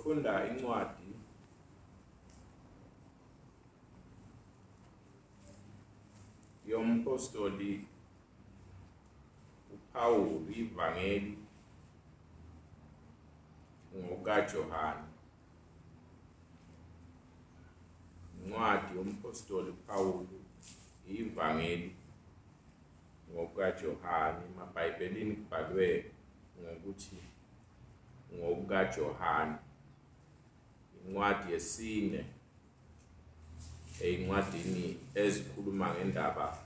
Sizofunda incwadi yomphostoli uPawulu, ivangeli ngokaJohane. Incwadi yomphostoli uPawulu, ivangeli ngokaJohane. EmaBhayibhelini kubhalwe ngokuthi ngokaJohane. Incwadi yesine eincwadini ezikhuluma ngendaba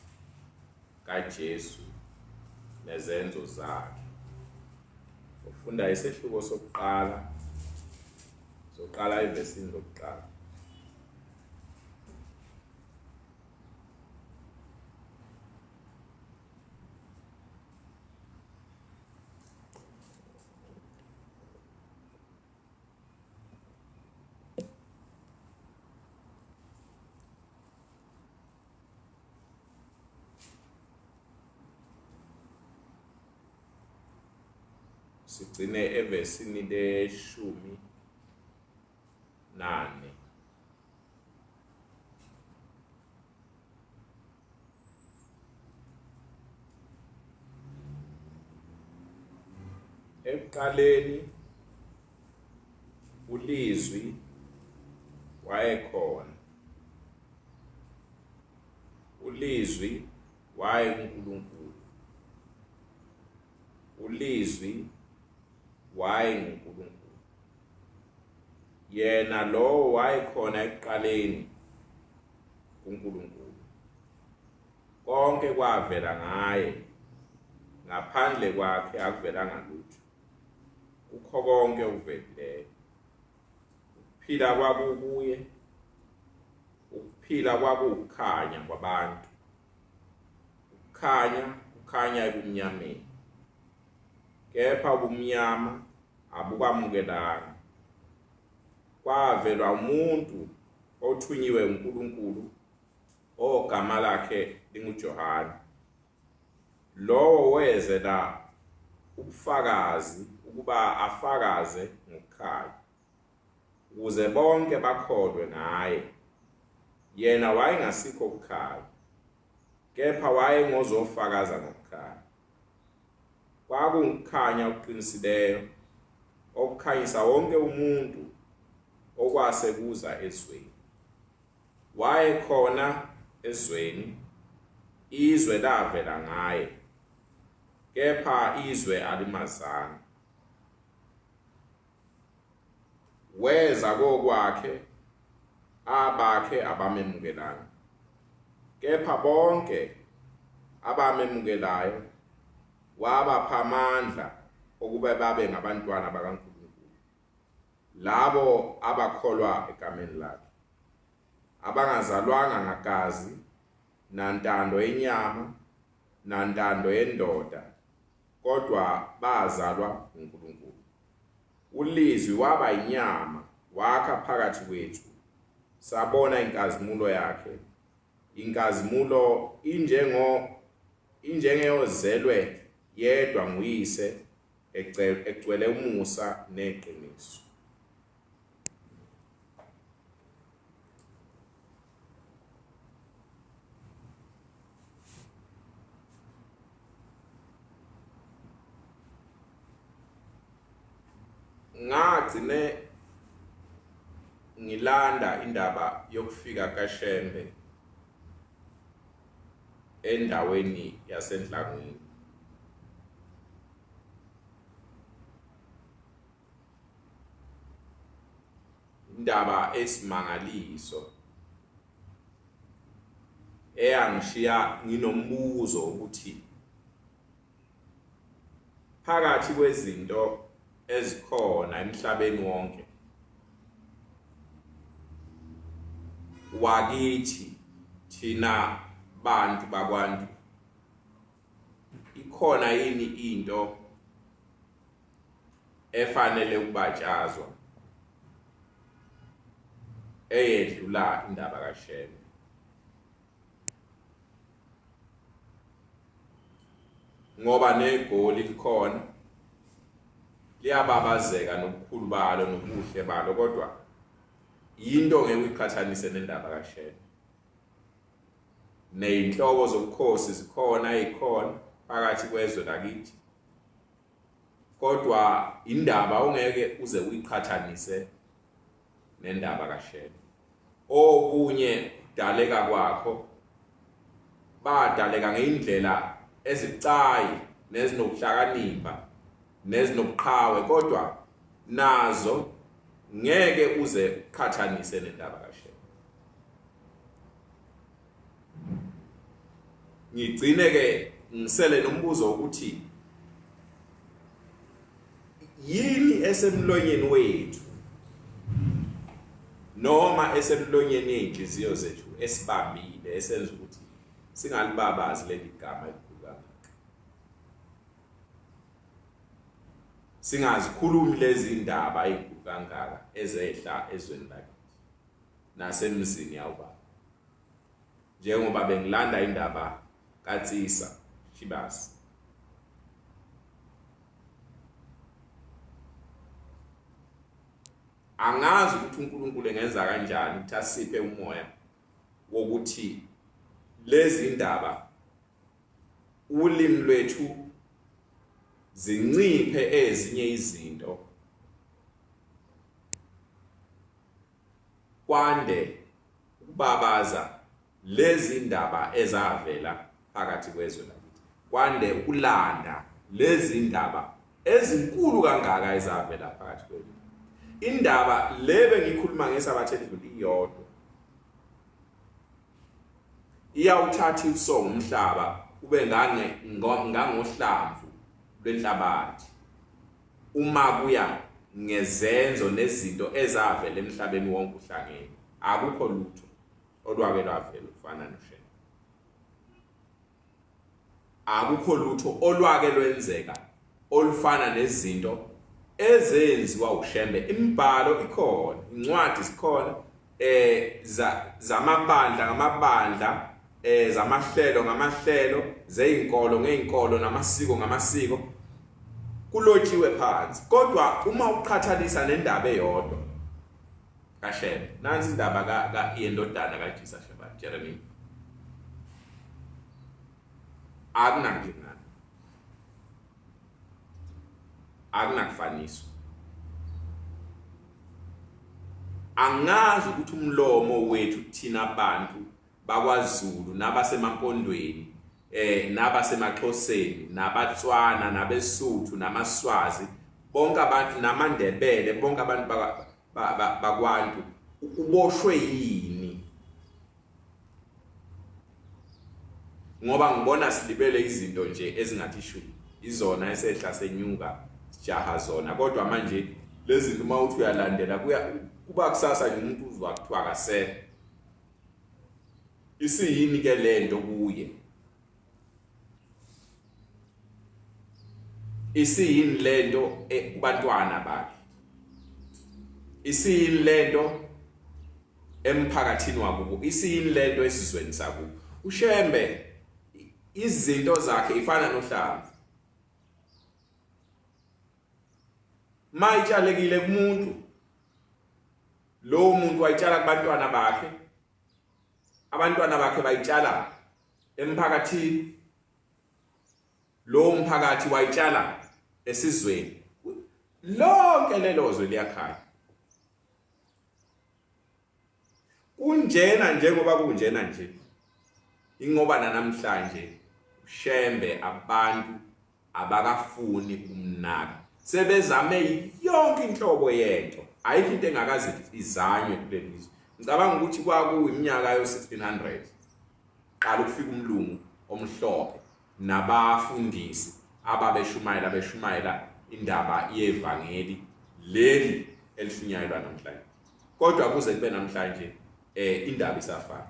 kaJesu nezenzo zakhe. Ufunda isehluko sokuqala, soqala evesini lokuqala. Sigcine evesini le-18. Ekuqaleni uLizwi wayekhona. uLizwi wayenguNkulunkulu. uLizwi wayenguNkulunkulu. Yena lo wayekhona ekuqaleni kuNkulunkulu. Konke kwavela ngaye, ngaphandle kwakhe akuvelanga lutho. Ukho konke uvelileyo. Ukuphila kwakukuye, ukuphila kwakukhanya kwabantu. Ukukhanya ebumnyameni, kepha ubumnyama abukamukelanga. Kwavelwa umuntu othunyiwe uNkulunkulu, ogama lakhe linguJohane. Lowo wezela ubufakazi ukuba afakaze ngokukhanya, ukuze bonke bakholwe ngaye. Yena wayengasikho ukukhanya, kepha wayengozofakaza ngokukhanya. Kwakungukukhanya okuqinisileyo okukhanyisa wonke umuntu okwase kuza ezweni. Wayekhona ezweni, izwe lavela ngaye, kepha izwe alimazanga. Weza kokwakhe, abakhe abamemukelanga, kepha bonke abamemukelayo wabapha amandla okuba babe ngabantwana bakaNkulunkulu, labo abakholwa egameni lakhe, abangazalwanga ngagazi, nantando yenyama, nantando yendoda, kodwa bazalwa nguNkulunkulu. uLizwi waba inyama, wakha phakathi kwethu. Sabona inkazimulo yakhe, inkazimulo injengeyozelwe yedwa nguyise, egcwele umusa neqiniso. Ngagcine ngilanda indaba yokufika kaShembe endaweni yaseNhlangwini. Indaba esimangaliso eyangishiya nginombuzo ukuthi phakathi kwezinto ezikhona emhlabeni wonke, wakithi thina bantu bakwantu, ikhona yini into efanele ukubatshazwa eyedlula indaba kaShembe? Ngoba neGoli likhona, liyababazeka nobukhulu balo nobuhle balo, kodwa into ngeke uyiqhathanise nendaba kaShembe. Neyinhlobo zobukhosi zikhona ezikhona phakathi kwezwe lakithi, kodwa indaba ongeke uze uyiqhathanise nendaba kaShembe. Okunye daleka kwakho badaleka ngeindlela ezicayi nezinokuhlakanipha nezinobuqhawe, kodwa nazo ngeke uze uqhathanise nendaba kaShembe. Ngigcine ke ngisele nombuzo ukuthi yini esemlonyeni wethu noma esemlonyeni einhliziyo zethu esibambile esenza ukuthi singalibabazi leli gama elikhulu kangaka, singazikhulumi lezi indaba ezikhulu kangaka ezehla ezweni lakithi nasemzini yawubaba, njengoba bengilanda indaba kaTsisa Shibasi. Angazi ukuthi uNkulunkulu engenza kanjani ukuthi asiphe umoya wokuthi lezi indaba ulimi lwethu zinciphe ezinye izinto, kwande ukubabaza lezi indaba ezavela phakathi kwezwe lakithi, kwande ukulanda lezi indaba ezinkulu kangaka ezavela phakathi kwethu. Indaba lebe ngikhuluma ngesabathe edlule iyodwa iyawuthatha isongo umhlaba ube ngangohlamvu lwenhlabathi uma kuya ngezenzo nezinto ezavela emhlabeni wonke uhlangene. Akukho lutho olwake lwavela ufana noShembe, akukho lutho olwake lwenzeka olufana nezinto ezenziwa uShembe. Imibhalo ikhona, incwadi zikhona zamabandla ngamabandla, zamahlelo ngamahlelo, zeyinkolo ngeinkolo, namasiko ngamasiko, kulotshiwe phansi. Kodwa uma uqhathanisa nendaba eyodwa kaShembe, nansi indaba yendodana kaJesu Jeremiah, akunakulingana, akunakufaniswa. Angazi ukuthi umlomo wethu thina abantu bakwaZulu nabasemampondweni nabasemaXhoseni nabaTswana nabeSuthu namaSwazi, bonke abantu namaNdebele, bonke abantu bakwantu uboshwe yini? Ngoba ngibona silibele izinto nje ezingathi shu izona esehla senyuka sijaha zona, kodwa manje lezi zinto uma uthi uyalandela kuba kusasa nje umuntu uzwa kuthiwa akasekho. Isiyini ke lento kuye? Isiyini lento kubantwana bakhe? Isiyini lento emphakathini wakubo? Isiyini lento esizweni sakubo? uShembe izinto zakhe ifana nohlamvu, mayitshalekile kumuntu, lo muntu wayitshala kubantwana bakhe, abantwana bakhe bayitshala emphakathini, lo mphakathi wayitshala esizweni, lonke lelo zwe liyakhaya. Kunjena njengoba kunjena nje, ingoba namhlanje uShembe abantu abakafuni kumnaka, sebezame yonke inhlobo yento, ayikho into engakaze izanywe kulelizwe. Ngicabanga ukuthi kwakuyiminyaka yo-1600 qala ukufika umlungu omhlophe nabafundisi ababeshumayela indaba yevangeli leli elishunyayelwa namhlanje. Kodwa kuze kube namhlanje indaba isafana.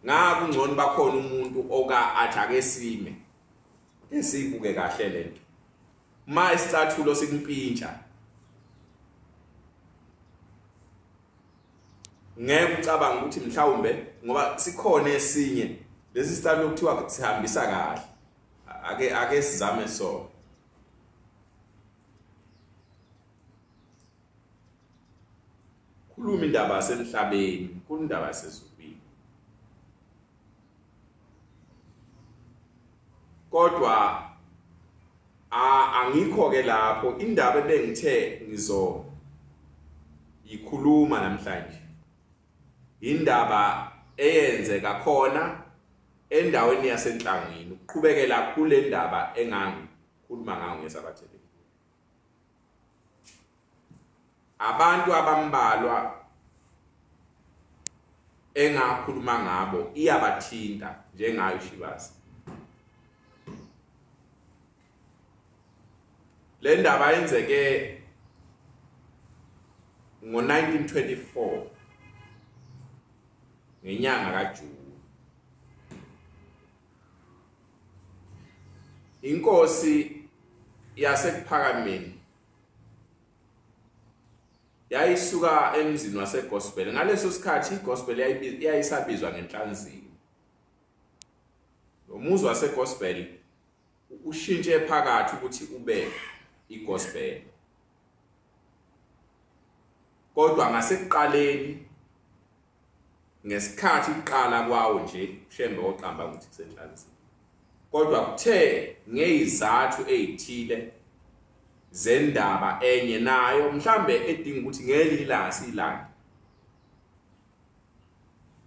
Ngaku ngcono bakhona umuntu oka athake sime esibuke kahle lento, ma isicathulo sikumpintsha ngeke ucabanga ukuthi mhlawumbe ngoba sikhona esinye lesi sicathulo kuthiwa sihambisa kahle, ake sizame so. Khuluma indaba yasemhlabeni, kundaba yasezulwini. Kodwa angikho ke lapho indaba ebengithe yikhuluma namhlanje. Indaba eyenzeka khona endaweni yasenhlangini, uqhubekela kule ndaba engangikhuluma ngayo ngesabathe. Abantu abambalwa engakhuluma ngabo iyabathinta njengayo Shibasa. Le ndaba yenzeke ngo-1924 ngenyanga kaJuni. Inkosi yasePhakameni yayisuka emzini waseGospel. Ngaleso sikhathi iGospel yayisabizwa ngenhlanzini. Lo muzi waseGospel ushintshe phakathi ukuthi ube iGospel. Kodwa ngasekuqaleni ngesikhathi iqala kwawo nje Shembe oqamba ukuthi kusenhlanzini. Kodwa kuthe ngezizathu ezithile zendaba enye nayo mhlambe edinga ukuthi ngelila silanda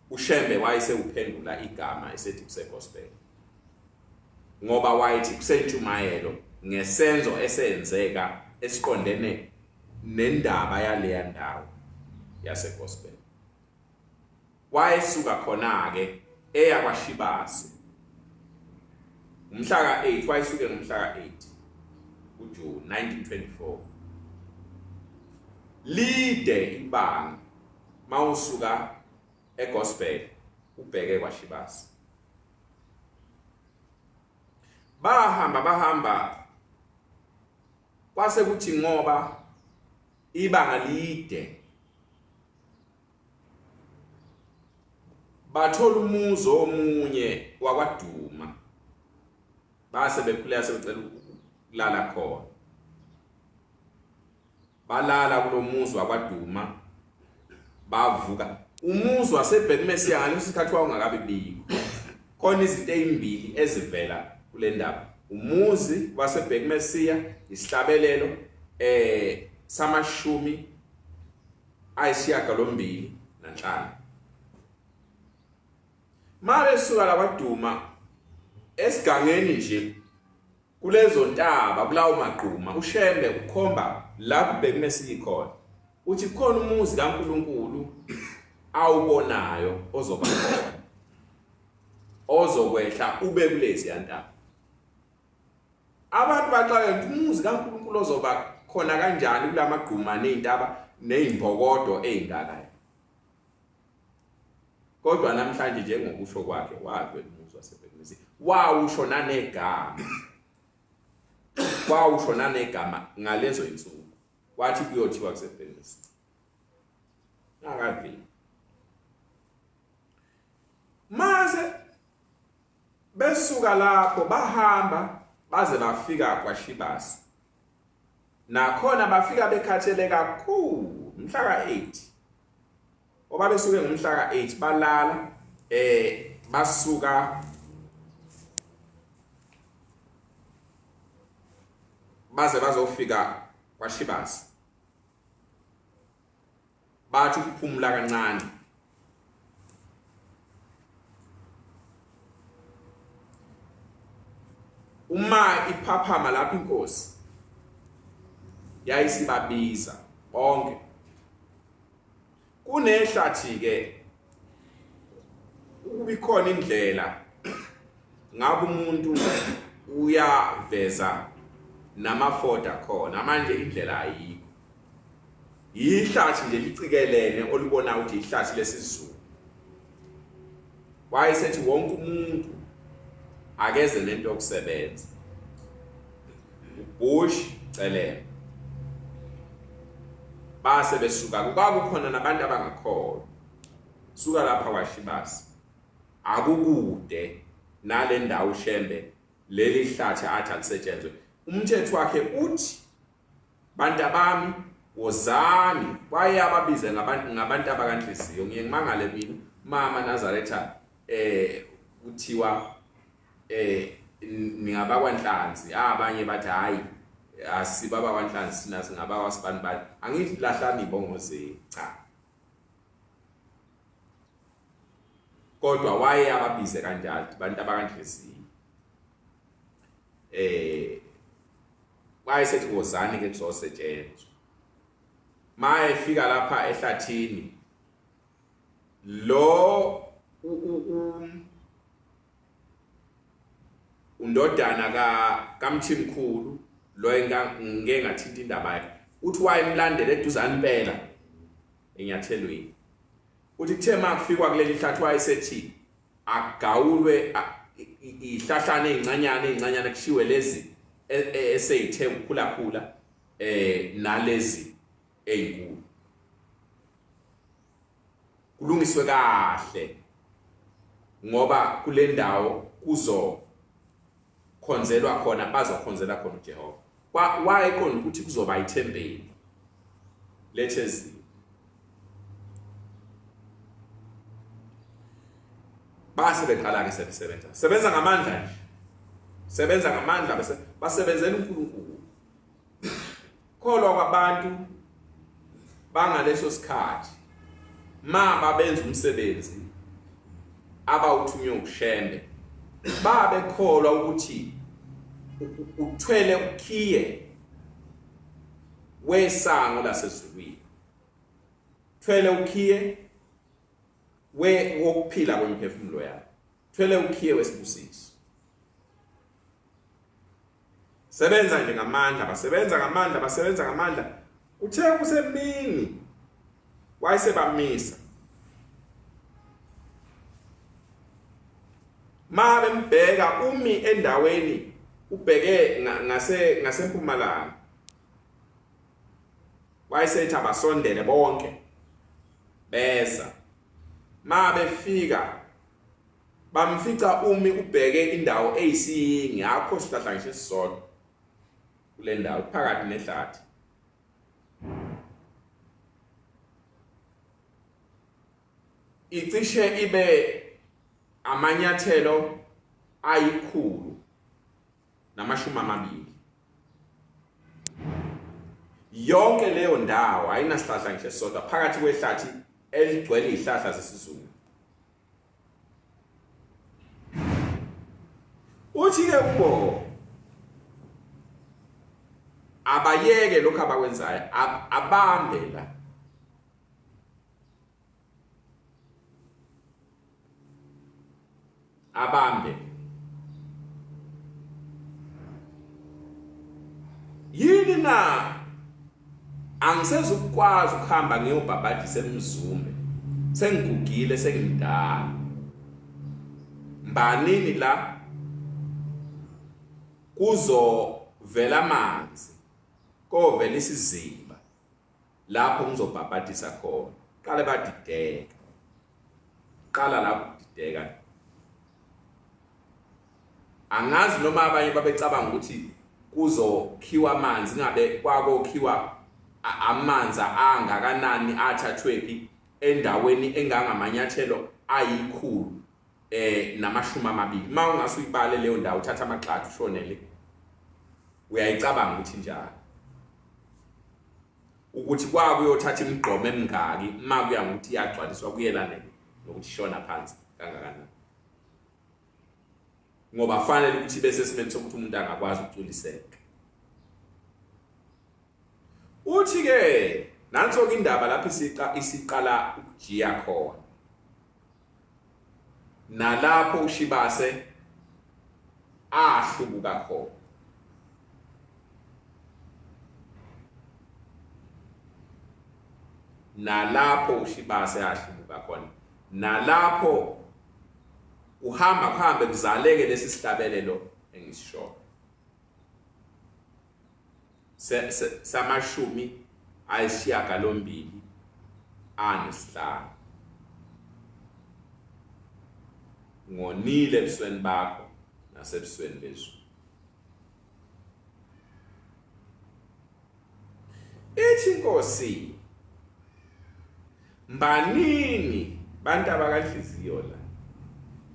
uShembe wayesewuphendula igama esethi kuseGospel, ngoba wayithi kusentshumayelo ngesenzo esenzeka esiqondene nendaba yaleya ndawo yaseGospel. Wayesuka khona ke eya kwaShibasi umhla ka-8, wayesuke ngomhla ka-8 uJuni 1924. Lide ibanga mawusuka eGospel ubheke kwaShibasi. Bahamba kwase kuthi ngoba ibanga lide bathola umuzo omunye wakwaDuma. Base bekhuleka sebecela ukulala khona. Balala kulo muzi wakwaDuma, bavuka. Umuzi waseBhekmesiya ngaleso sikhathi wawungakabi biko. Khona izinto ezimbili ezivela kule ndaba. Umuzi waseBhekmesiya, isihlabelelo samashumi ayisishiyagalombili nanhlanu. Mase suka la kwaDuma esigangeni nje kulezo ntaba kulawo maqhuma uShembe ukhomba lapho bekumesiya khona. Uthi khona umuzi kaNkuluNkulu awubonayo ozoba khona, ozokwehla ube kulezi yantaba. Abantu baxaka ukuthi umuzi kaNkuluNkulu ozoba khona kanjani kulamaqhuma nezintaba nezimpokodo ezingakayo. Kodwa namhlanje njengokusho kwakhe wadwe umuzi waseBhekmesiya. Wawusho nanegama. Wawusho nanegama ngalezo insuku. Wathi kuyothiwa kuseBhekmesiya. Ngakavini. Mase besuka lapho bahamba baze bafika kwaShibasi. Nakhona bafika bekhathele kakhulu mhla ka-8. Oba besuke ngomhla ka-8 balala basuka baze bazofika kwaShibasi. Bathi ukuphumula kancane. Uma iphaphama lapho inkosi yayisibabiza bonke. Kunehlathi ke ubikhona indlela ngabe umuntu uyaveza namafoda khona manje indlela ayikho. Ihlathi nje licikelene olubona ukuthi ihlathi lesizulu. Wayesethi wonke umuntu akeze lento yokusebenza. Ubush celele. Base besuka kwakukhona nabantu abangakholwa. Suka lapha kwaShibasi akukude nale ndawo uShembe leli hlathi athi alisetshenzwe. Umthetho wakhe uthi bantu bami wozani baye ababize ngabantu abakanhliziyo. Ngiye ngimangale mina mama Nazaretha kuthiwa ningabakwanhlanzi, abanye bathi hayi asibaba kwanhlanzi sina singaba wasibani bani. Angithi lahlani ibongo cha, kodwa waye ababize kanjalo bantu abakanhliziyo. Wayesethi wozani ke kuzosetshenzwa. Maye fika lapha ehlathini lo undodana kaMthimkhulu lo ngeke ngathinta indaba yakhe, uthi wayemlandela eduzane impela enyathelweni. Uthi kuthe makufikwa kuleli hlathi wayesethi agawulwe ihlahlane ezincanyana kushiwe lezi eseyithe ukukhula nalezi ezinkulu kulungiswe kahle, ngoba kule ndawo kuzokhonzelwa khona, bazokhonzela khona uJehova. Wayekhona ukuthi kuzoba ithempeli lethezi. Base beqala ke sebenza ngamandla nje, sebenza ngamandla bese basebenzela uNkulunkulu. Kholwa kwabantu bangaleso sikhathi babenza umsebenzi abawuthunywe ushembe, babekholwa ukuthi uthwele ukhiye wesango lasezulwini, thwele ukhiye wokuphila kwemphefumulo yakho, thwele ukhiye wesibusiso. Sebenza nje ngamandla, basebenza ngamandla. Uthe kusemini wayesebamisa, bembheka umi endaweni ubheke ngasempumalanga. Wayesethi abasondele bonke beza. Befika bamfica umi ubheke indawo eyisiyingi, akho sihlahla ngisho esisodwa kule ndawo phakathi nehlathi. Icishe ibe amanyathelo 120. Yonke leyo ndawo ayinasihlahla ngisho esisodwa phakathi kwehlathi eligcwele izihlahla zesizulu. Uthi ke kubo abayeke lokho abakwenzayo, abambe la. Abambe. Yini na angisezukwazi ukuhamba ngiyobhabhadisa emzumbe, sengigugile sengimdala. Mbanini la kuzovela amanzi, kovela isiziba lapho ngizobhabhadisa khona. Qale badideka, qala lapho kudideka. Angazi noma abanye babecabanga ukuthi kuzokhiwa amanzi, ngabe kwakokhiwa amanzi angakanani athathwephi endaweni engangamanyathelo 120. Ma ungasuyibale leyo ndawo, uthatha amagxathu ushonele, uyayicabanga ukuthi njalo ukuthi kwakuyothatha imigqomo emingaki ma kuya ngokuthi iyagcwaliswa kuyelana nokuthi shona phansi kangakanani. Ngoba fanele ukuthi bese simeni sokuthi umuntu angakwazi ukuculiseka. Uthi ke nanso indaba lapho isiqala ukujiya khona, nalapho uShibase ahlubuka khona. Nalapho uShibase ahlubuka khona, nalapho kuhambe kuzaleke lesi sihlabelelo engisisho samashumi ayisishiyagalombili anesihlanu. Ngonile ebusweni bakho nasebusweni bezulu. ethi inkosi mbanini bantu abakanhliziyo la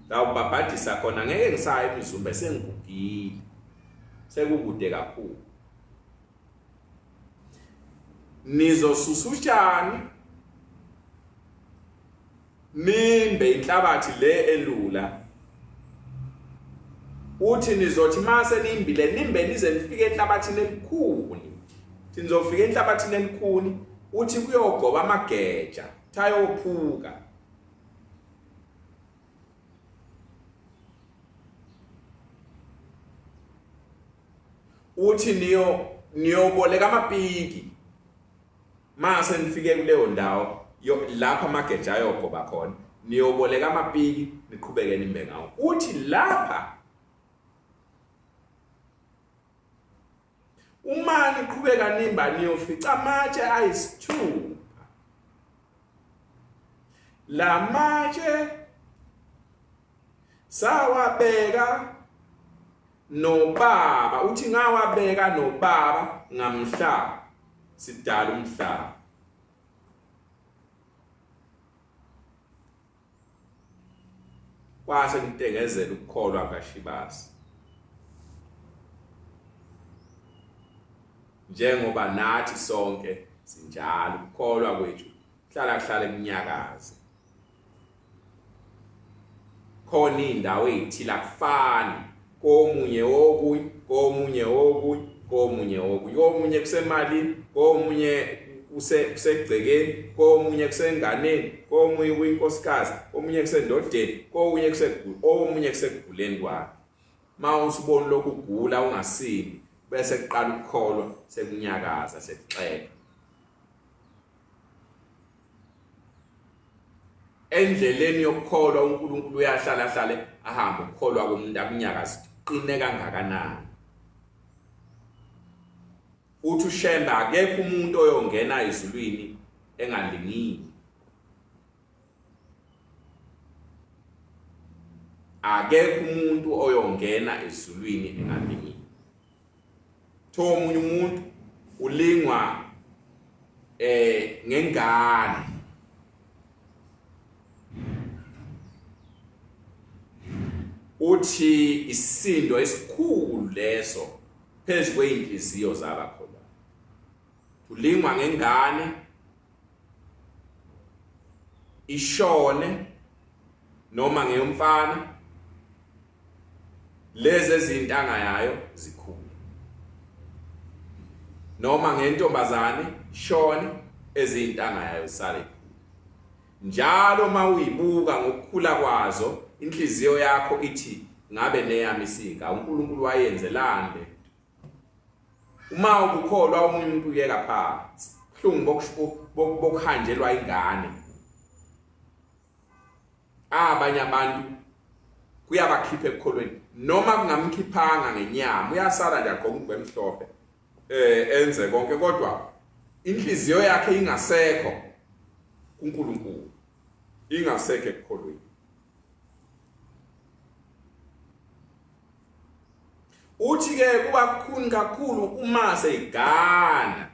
ngawubabhadisa khona ngeke ngisaya emizumbe sengigugile sekukude kakhulu nizosusa utshani nimbe inhlabathi le elula uthi nizothi mase nimbile nimbe nize nifike enhlabathini elikhuni nizofika enhlabathini elikhuni uthi kuyogoba amageja thayophuka uthi niyoboleka amapiki mase nifike kuleyo ndawo lapha amageja ayogoba khona niyoboleka amapiki niqhubeke nimbe ngawo uthi lapha uma niqhubeka nimba niyofica amatshe ayisithupha la matshe sawabeka nobaba uthi ngawabeka nobaba ngamhla sidala umhlaba kwase ngitengezela ukukholwa kaShibasi njengoba nathi sonke sinjalo ukukholwa kwethu kuhlala eminyakazi khona indawo ezithila kufani komunye okunye komunye kusemalini komunye kusegcekeni komunye kusenganeni komunye kuyinkosikazi komunye kusendodeni komunye kuseguleni kwakhe mawusubona lokhu ugula ungasini bese kuqala ukukholwa sekunyakaza sekuxeka endleleni yokukholwa uNkulunkulu uyahlala ahamba ukukholwa komuntu akunyakaza qine kangakanani uthi uShemba akekho umuntu oyongena ezulwini engalingini akekho umuntu oyongena ezulwini engalingini thomunye umuntu ulingwa ngengane uthi isindo esikhulu leso phezu kweinhliziyo zabakholwa ulingwa ngengane ishone noma ngeyomfana lezi ezintanga yayo zikhulu noma ngentombazane ishone ezintanga yayo sale njalo mawuyibuka ngokukhula kwazo inhliziyo yakho ithi ngabe neyami isika uNkulunkulu wayenzelani uma ukukholwa umuntu umuntu uyeka phansi kuhlungu bokuhanjelwa ingane abanye abantu kuyabakhipha ekukholweni noma kungamkhiphanga ngenyama uyasala nje agqoka ugwemhlophe enze konke kodwa inhliziyo yakhe ingasekho kuNkulunkulu ingasekho ekukholweni uthi ke kuba kukhuni kakhulu uma seyigana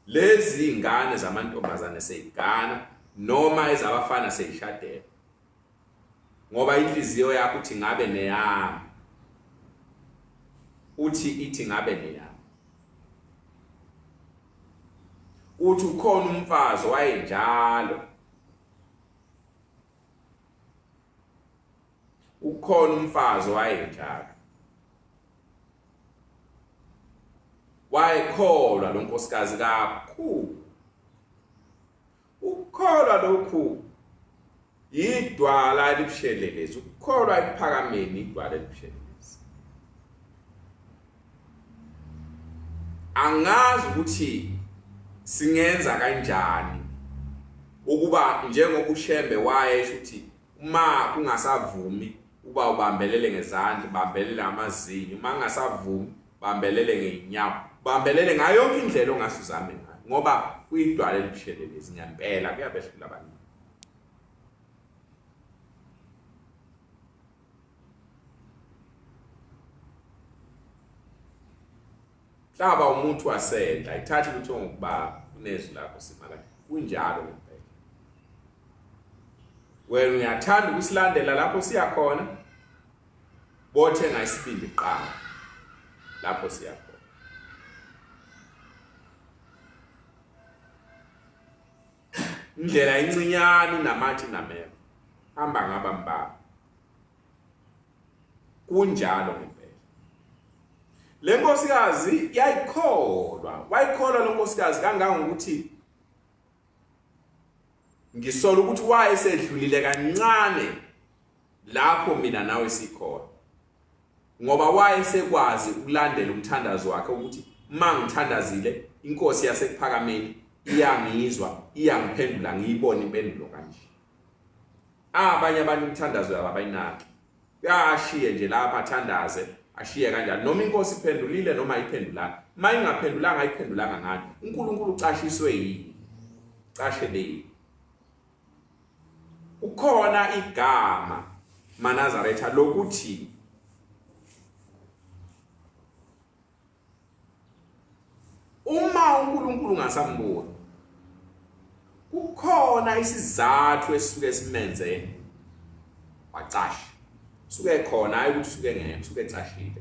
lezi ingane zamantombazane seyigana noma ezabafana seyishadela ngoba inhliziyo yakho uthi ngabe neyami ithi ngabe neyami uthi ukhona umfazi wayenjalo ukhona umfazi wayenjalo wayekholwa lo nkosikazi kakhulu ukholwa lokhu idwala elibushelelezi ukholwa ephakameni idwala elibushelelezi angazi ukuthi singenza kanjani ukuba njengoba uShembe wayesho ukuthi uma kungasavumi uba ubambelele ngezandla bambelele amazinyo uma kungasavumi bambelele ngeenyawo bambelele ngayo yonke indlela ongasuzame ngayo ngoba kuyidwala elibushelelezi ngempela kuyabehlula abantu hlaba umuntu wasendla ithatha lutho ngokubaba kunezwi lakho simaka kunjalo ngempela wena uyathanda ukusilandela lapho siya khona bothe ngayisibindi qala lapho siya khona indlela encinyane namathi nameva hamba ngaba mbaba kunjalo ngempela le nkosikazi wayikholwa lo nkosikazi kangangokuthi ngisola ukuthi wayesedlulile kancane lapho mina nawe sikhona ngoba wayesekwazi ukulandela umthandazo wakhe ukuthi mangithandazile inkosi yasekuphakameni iyangizwa iyangiphendula ngiyibona impendulo kanje abanye abantu umthandazo yabo abayinaki yashiye nje lapha athandaze ashiye kanjani noma inkosi iphendulile noma ayiphendulanga mayingaphendulanga ayiphendulanga ngani uNkulunkulu ucashiswe yini cashele ukhona igama maNazaretha lokuthi uma uNkulunkulu ungasamboni kukhona isizathu esisuke simenze wacasha suke khona hayi ukuthi suke ngeke suke ecashele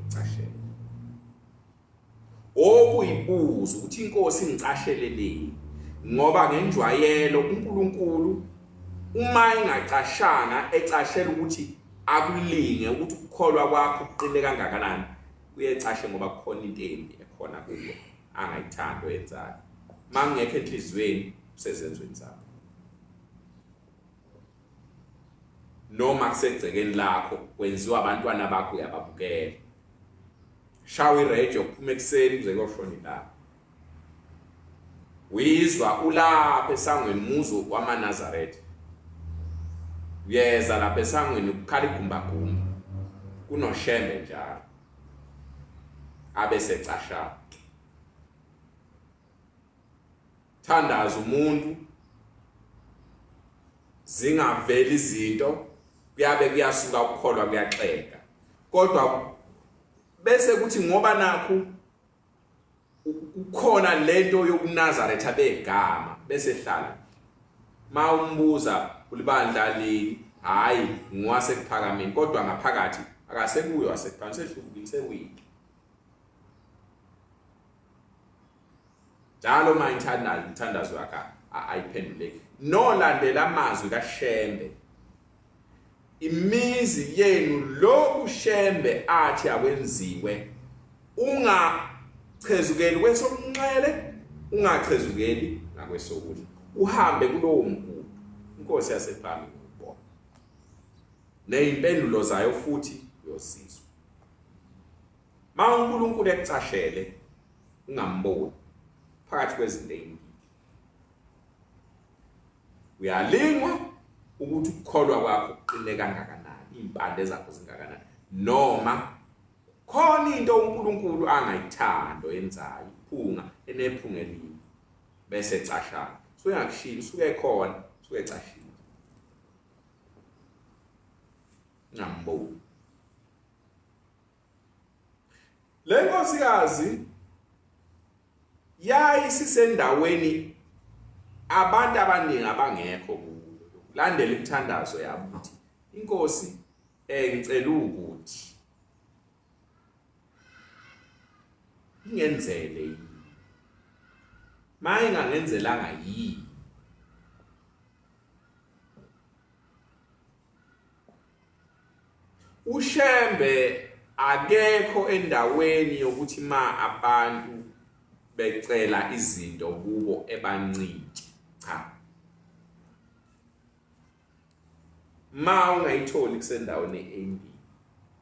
okuyibuza ukuthi inkosi ingicasheleleni ngoba ngenjwayelo uNkulunkulu uma ingacashanga ecashela ukuthi akulinge ukuthi ukukholwa kwakho kuqine kangakanani uyecashe ngoba kukhona into embi ekhona kuwe angayithando yenzayo mangekho enhlizweni usezenzweni zakho noma kusegcekeni lakho kwenziwa abantwana bakho uyababukela shawa iradio kuphuma ekseni kuze kuyoshona la uyizwa ulapha esangweni muzo wamaNazaretha uyeza lapha esangweni ukukhala igumbagumba kunoshembe njalo abe secasha thandaza umuntu zingaveli izinto kuyabe kuyasuka ukukholwa kuyaxeka kodwa bese kuthi ngoba nakho ukhona lento yokuNazaretha begama bese hlala mawumbuza ulibandla leli hayi ngiwasekuphakameni kodwa ngaphakathi akasekuyo wasekuphansi sehlukile sewiki njalo mangithandazo yakhe ayiphenduleki nolandela amazwi kaShembe imizi yenu lo uShembe athi akwenziwe ungachezukeli kwesonxele ungachezukeli ngakwesokudla uhambe kulowo mkhulu inkosi yasephambi ukubona nezimpendulo zayo futhi uyosizwa uNkulunkulu ekucashele ungamboni phakathi kwezinto eziningi uyalingwa ukuthi ukukholwa kwakho kuqine kangakanani impande zakho zingakanani noma khona into uNkulunkulu angayithando yenzayo iphunga enephunga elinye bese ecashana so uyakushila usuke khona usuke ecashile ngamboni le nkosikazi yayisisendaweni abantu abaningi abangekho landela imithandazo yabo ukuthi inkosi ngicela ukuthi ingenzele yini maye ngangenzelanga yini uShembe akekho endaweni yokuthi abantu becela izinto kubo ebancinci cha ungayitholi kusendaweni embi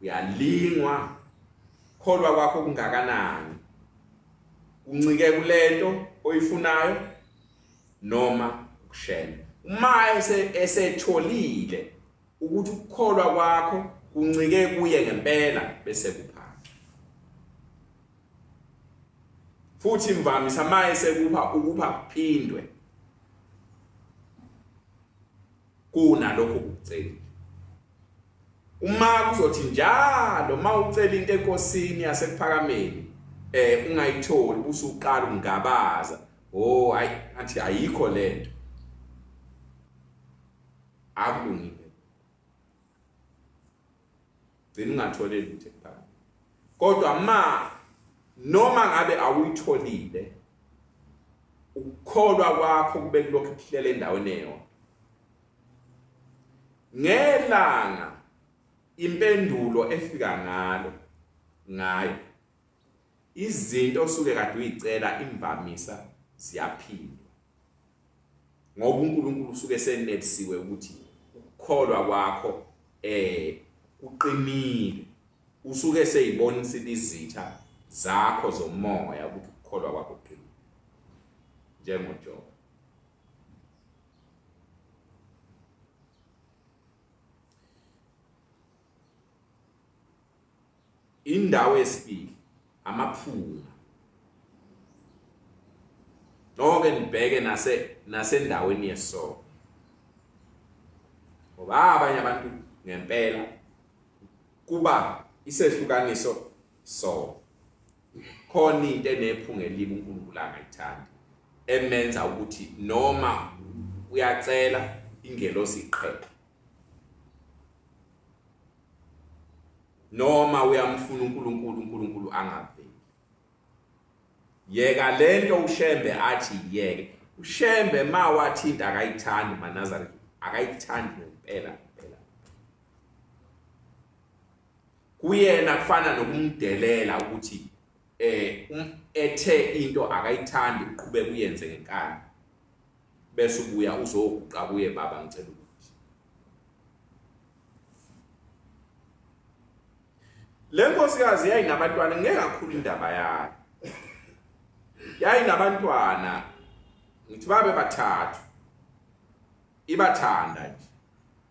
uyalingwa kholwa kwakho kungakanani uncike kulento oyifunayo noma ukushela uma esetholile ukuthi ukukholwa kwakho kuncike kuye ngempela bese kupha futhi imvamisa maye sekupha ukupha kuphindwe kunalokho ukucela uma kuzothi njalo mawucela into enkosini yasekuphakameni ungayitholi usuqala ungabaza oh athi ayikho lento akulungile zingathole lutho ekuphakame kodwa noma ngabe awuyitholile ukukholwa kwakho kube kulokhu kuhlele endaweni eyo ngelanga impendulo efika ngayo izinto osuke kade uyicela imvamisa ziyaphindwa ngoba uNkulunkulu usuke senelisiwe ukuthi ukukholwa kwakho uqinile usuke seyibonisa izitha zakho zomoya ukuthi ukukholwa kwakho uqinile njengoJob indawo yesibili amaphunga nonke nibheke nasendaweni yesono ngoba abanye abantu ngempela kuba isehlukaniso so khona into enephunga elibi uNkulunkulu angayithandi emenza ukuthi noma uyacela ingelosi iqhele noma uyamfuna uNkulunkulu angaveli yeka lento uShembe athi yeke uShembe mawathinta akayithandi maNazareth akayithandi ngempela kuyena kufana nokumdelela ukuthi ethe into akayithandi uqhubeka uyenze ngenkani bese ubuya uzoguqa kuye baba ngicela ukuthi le nkosikazi yayinabantwana ngeke kakhulu indaba yayo yayinabantwana ngithi babe bathathu ibathanda nje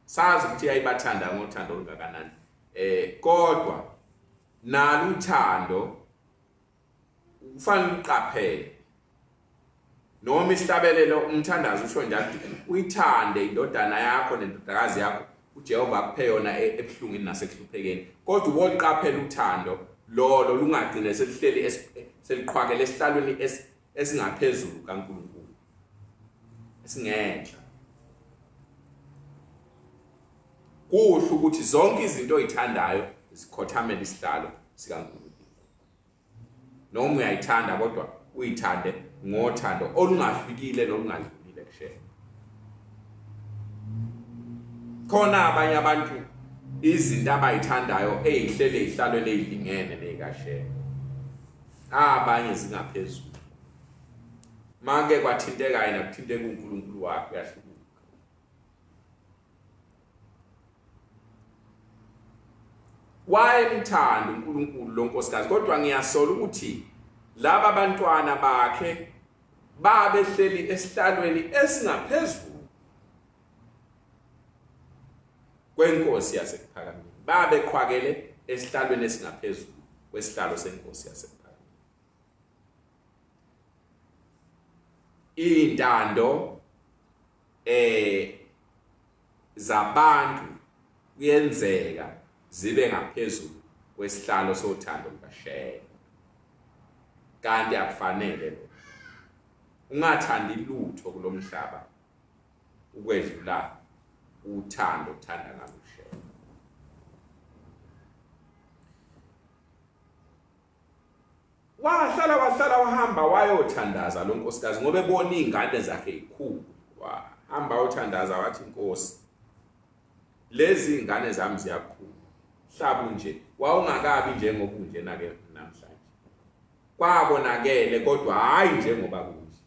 sazi ukuthi yayibathanda ngothando olukanani kodwa nalo uthando kufanele uqaphele noma isihlabelelo umthandazo usho njalo uyithande indodana yakho nendodakazi yakho uJehova akuphe yona ebuhlungini nasekuhluphekeni kodwa uwoliqaphela uthando lolo lungagcine selihleli seliqhwakele esihlalweni esingaphezulu kaNkulunkulu esingenhla kuhle ukuthi zonke izinto oyithandayo zikhothamela isihlalo sikaNkulunkulu noma uyayithanda kodwa uyithande ngothando olungafikile nolungadlulile kushela khona abanye abantu izinto abayithandayo ezihlele ezihlalweni ezilingene nezikashela abanye zingaphezulu manje kwathinteka yena kuthinteka uNkulunkulu wakhe yahluka wayemthanda uNkulunkulu lonkosikazi kodwa ngiyasola ukuthi laba bantwana bakhe babehleli esihlalweni esingaphezulu kwenkosi yasekuPhakameni babeqhwakele esihlalweni esingaphezulu kwesihlalo senkosi yasekuPhakameni intando zabantu kuyenzeka zibe ngaphezulu kwesihlalo sothando lukaShembe kanti akufanele lo ungathandi lutho kulomhlaba ukwedlula uthando uthanda ngalo uShembe wahlala wahamba wayothandaza lo nkosikazi ngoba ebona izingane zakhe izikhulu wahamba uthandaza wathi Nkosi lezi izingane zami ziyakhula hlabu nje wawungakabi njengoba unjena ke namhlanje kwabonakele kodwa hayi njengoba kunje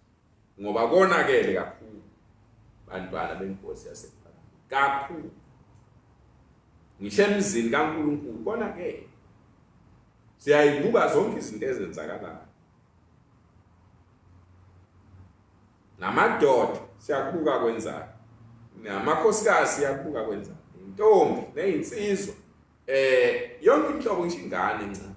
ngoba konakele kakhulu bantwana benkosi yasePhakameni kakhulu ngisho emzini kaNkulunkulu konakele siyayibuka zonke izinto ezenzakalayo namadoda siyakubuka kwenzayo namakhosikazi siyakubuka kwenzayo intombi nezinsizwa yonke inhlobo nje ingane encane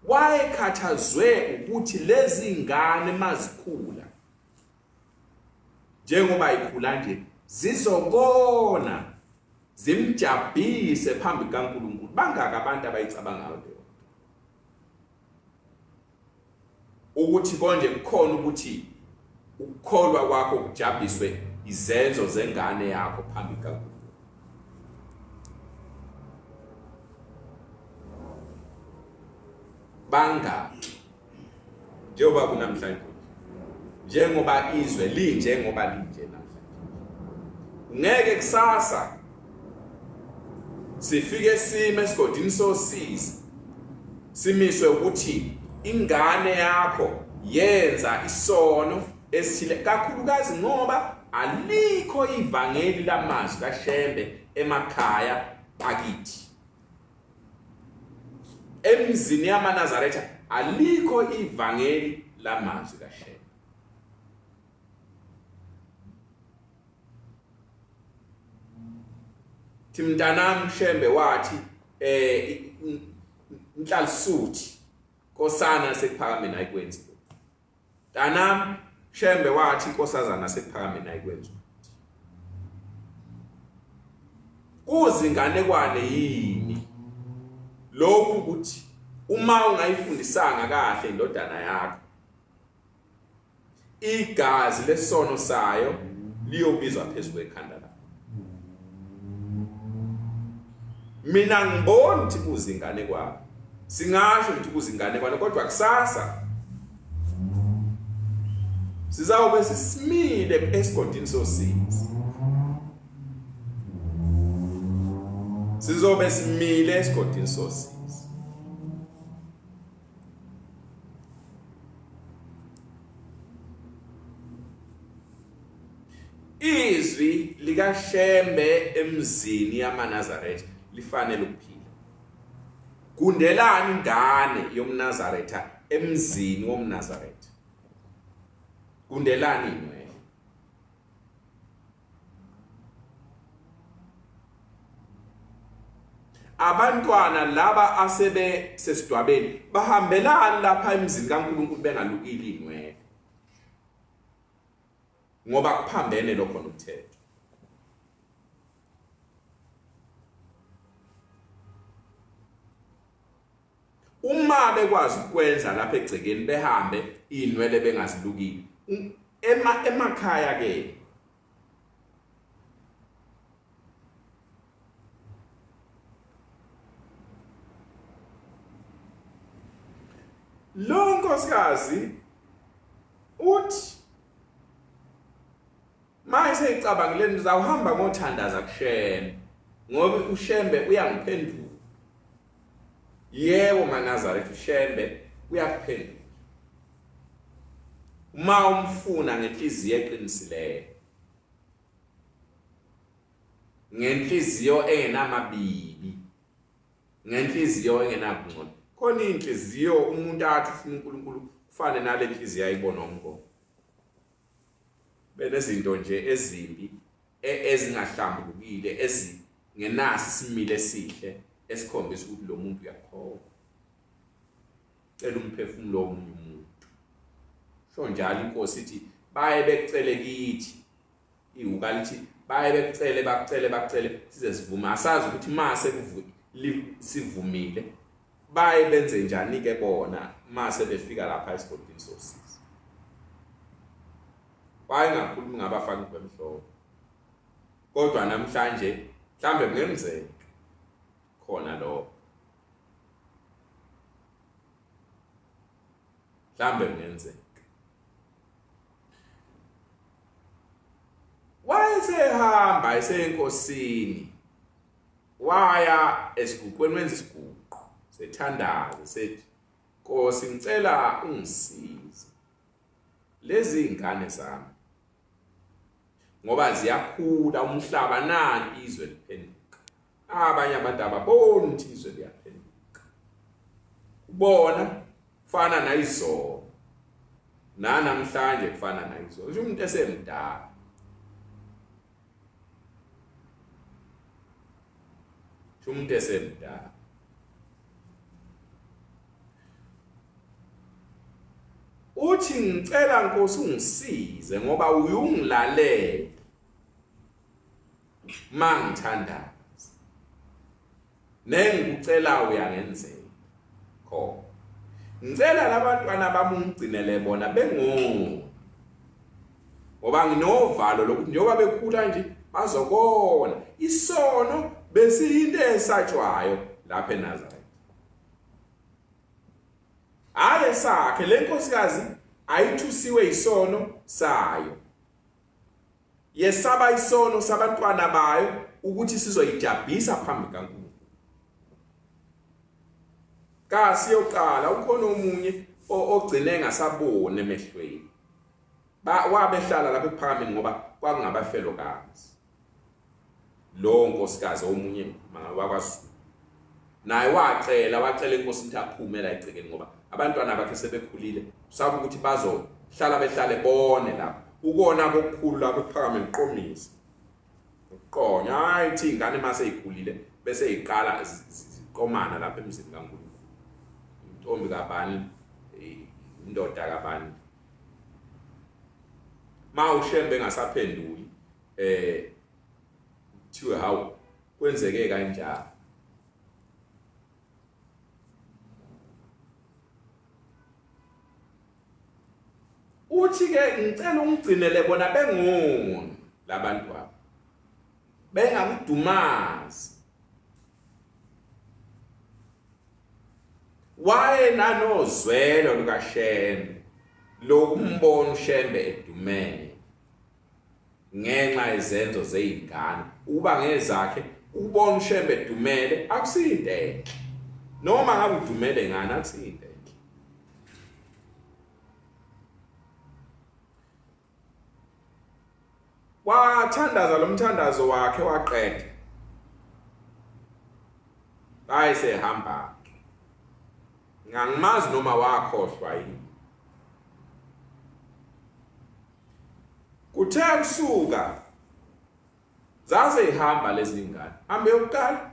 wayekhathazwe ukuthi lezi ingane mazikhula njengoba ikhula nje zizobona zimjabulise phambi kaNkulunkulu bangaka abantu abayicabangayo leyo ukuthi konje kukhona ukuthi ukukholwa kwakho kujabiswe izenzo zengane yakho phambi kaNkulunkulu. Banga njengoba kunamhlanje, njengoba izwe linjengoba linje namhlanje, ngeke kusasa sifike sime esigodini sosizi simiswe ukuthi ingane yakho yenza isono esithile, kakhulukazi ngoba alikho ivangeli lamazwi kaShembe emakhaya akithi. Emzini yamaNazaretha alikho ivangeli lamazwi kaShembe. Timntanami Shembe wathi Nhlal'suthi Nkosana sekuphakameni ayikwenzi. Mntanami Shembe wathi Nkosazana sekuphakameni ayikwenzi. Kuzinganekwane yini lokhu ukuthi uma ungayifundisanga kahle indodana yakho, igazi lesono sayo liyobizwa phezulu kwekhanda lakho. Mina ngibona ukuthi kuzinganekwane, singasho ukuthi kuzinganekwane, kodwa kusasa sizawube sisimile esigodini sosizi. Sizobe simile esigodini sosizi. Izwi likaShembe emzini yamaNazaretha lifanele ukuphila. Kundelani ingane yomNazaretha emzini womNazaretha? Kundelani inwele? Abantwana laba asebe sesidwabeni bahambelani lapha emzini kaNkulunkulu bengalukile inwele, ngoba kuphambene lokho nomthetho. Uma bekwazi ukwenza lapha egcekeni behambe inwele bengazilukile, emakhaya ke lo nkosikazi uthi mase icabangile nizawuhamba ngothandaza kuShembe ngoba uShembe uyangiphendula. Yebo maNazaretha, uShembe uyakuphendula uma umfuna ngenhliziyo eqinisileyo, ngenhliziyo engenamabibi, ngenhliziyo engenakungcola. Khona inhliziyo umuntu athi ufuna uNkulunkulu kufane nale nhliziyo ayibona umngomo. Benezinto nje ezimbi ezingahlambulukile ezingenasi isimilo esihle esikhombisa ukuthi lo muntu uyakholwa. Cela umphefumulo womunye umuntu. Sho njalo iNkosi ithi baye bekucele kithi, ihuka lithi baye bakucele size sivume. Asazi ukuthi mase sivumile baye benze njani ke bona mase befika lapha esigodini sosizi. Baye ngakhulumi ngabafana bemhloko, kodwa namhlanje mhlambe kungenzeka khona lo, mhlambe kungenzeka. Wayesehamba esenkosini waya esiguqweni wenza isiguqo sethandaza sethi, Nkosi ngicela ungisize lezi ingane zami ngoba ziyakhula, umhlaba nanti izwe liphenduka. Abanye abantu ababoni ukuthi izwe liyaphenduka. Ubona kufana nayizolo, namhlanje kufana nayizolo. Nje umuntu esemdala, umuntu esemdala. Uthi ngicela Nkosi ungisize ngoba uyungilalela mangithandaza, nengikucela uyangenzela kho ngicela labantwana bami ungigcinele bona bengo ngoba nginovalo lokuthi njengoba bekhula nje bazobona isono besiyinto esatshwayo lapha eNazaretha aye sakhe lenkosikazi ayithusiwe isono sayo yesaba isono sabantwana bayo ukuthi sizoyijabhisa phambi kaNkulunkulu kasi yoqala ukhona omunye ogcine ngasabone emehlweni wabehlala lapha ephakameni ngoba kwakungabafelokazi lo nkosikazi omunye wakwaZulu naye wacela inkosi ukuthi aphume la egcekeni ngoba abantwana bakhe sebekhulile usaba ukuthi bazohlala behlale bone lapha ukona kokukhulu lapha ephakameni qomisa uqonya hayi ithi ingane mase ikhulile bese iqala ziqomana lapha emzini kaNkulunkulu intombi kabani indoda kabani mawushembe ngasaphenduli thiwe hawu kwenzeke kanjalo uthi ke ngicela ungigcinele bona bengoni labantu aba bengakudumazi waye nanozwelo lukaShembe lokumbona uShembe edumele ngenxa yezenzo zezingane uba ngezakhe ukubona uShembe edumele akusinde noma ngabe udumele ngani akusinde wathandaza lo mthandazo wakhe waqeda ayesehamba ngangimazi noma wakhohlwa yini kuthe kusuka zaze ihamba lezi ngane hambe yokuqala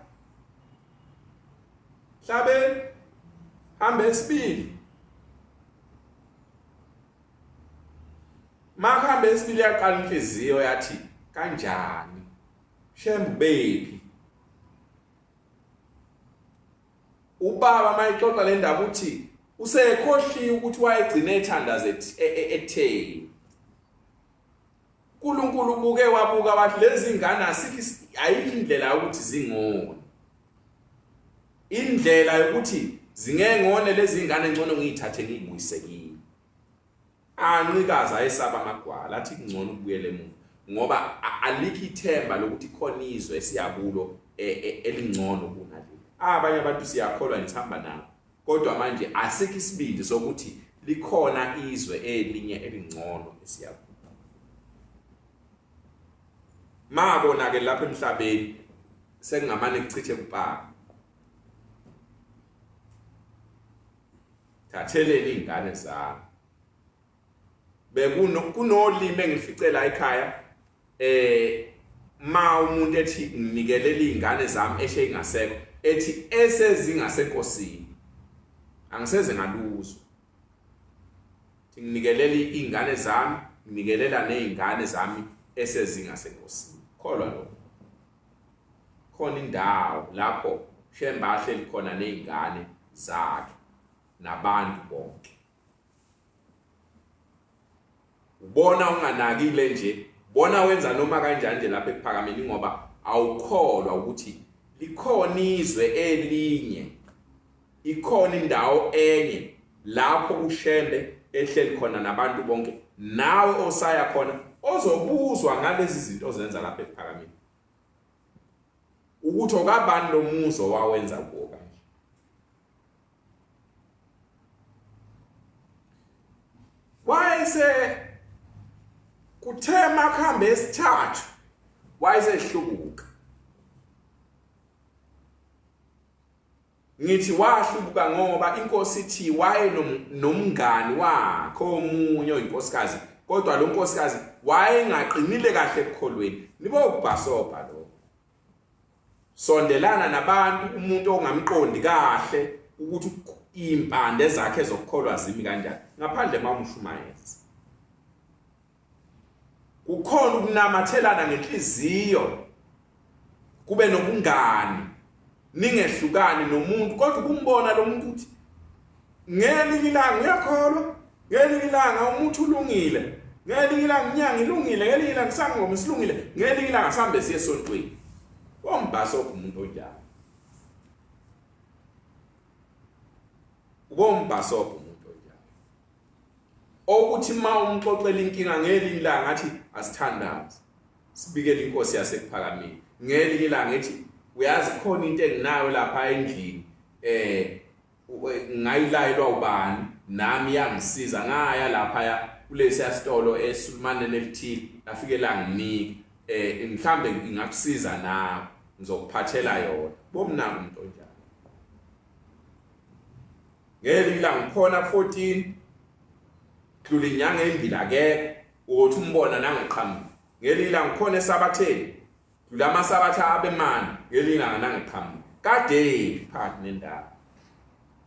hlabeni hambe esibili makhambe esibili yaqala inhliziyo yathi kanjani Shembe bephi ubaba mayixoxa le ndaba uthi usekhohliwe ukuthi wayegcine ethandaza etheni uNkulunkulu ubuke wabuka wathi lezi ngane ayikho indlela ukuthi zingone indlela yokuthi zingengone lezi ngane ngcono ngiyithathe ngiyibuyise kimi ancikaza esaba amagwala athi ngcono ubuyele emuva ngoba alikho ithemba lokuthi khona izwe esiyakulo elingcono kunaleli abanye abantu siyakholwa nisihamba nabo kodwa manje asikho isibindi sokuthi likhona izwe elinye elingcono esiyakulo mabona ke lapha emhlabeni sekungamane kuchithe kupaka thatheleni izingane zami bekunolimi engificela ekhaya ma umuntu ethi nginikelela izingane zami eshe ingasekho ethi esezingasenkosini angiseze ngaluzwa nginikelela izingane zami nginikelela nezingane zami esezingasenkosini kholwa lo khona indawo lapho Shembe ahleli khona nezingane zakhe nabantu bonke ubona unganakile nje bona wenza noma kanjani nje lapha ekuphakameni ngoba awukholwa ukuthi likhona izwe elinye ikhona indawo enye lapho uShembe ehleli khona nabantu bonke nawe osaya khona ozobuzwa ngalezi zinto ozenza lapha ekuphakameni ukuthi okabani lomuzo wawenza kuwo kanje wayese kuthema khambe esithathu wayesehlubuka ngithi wahlubuka ngoba inkosi ithi waye nomngani wakhe omunye oyinkosikazi kodwa lo nkosikazi wayengaqinile kahle ekukholweni nibo ukubhasopa lo sondelana nabantu umuntu ongamqondi kahle ukuthi impande zakhe zokukholwa zimi kanjani ngaphandle mamushumayeza kukhona ukunamathelana ngenhliziyo kube nobungani ningehlukani nomuntu kodwa kumbona lo muntu uthi ngelinye ilanga uyakholwa, ngelinye ilanga umuntu ulungile, ngelinye ilanga inyanga ilungile, ngelinye ilanga sangoma silungile, ngelinye ilanga sihambe siye esontweni. Wombhasopha umuntu onjalo. Wombhasopha umuntu onjalo. Okuthi ma umxoxela inkinga ngelinye ilanga athi asithandaze. Sibikele inkosi yasekuphakameni. Ngelinye ilanga ethi uyazi khona into enginayo lapha endlini ngayilayelwa ubani nami yangisiza ngaya lapha kulesi sitolo eSulumane nelithile lafike la nginike mhlambe ngingakusiza nawe ngizokuphathela yona. Bomnanga umuntu onjalo. Ngelinye ilanga khona 14 dlula inyanga embili akekho uthi umbona nangeqhamuka. Ngelinye ilanga khona esabatheni dlula amasabatha abemani ngelinye ilanga nangeqhamuka. Kade phakathi nendaba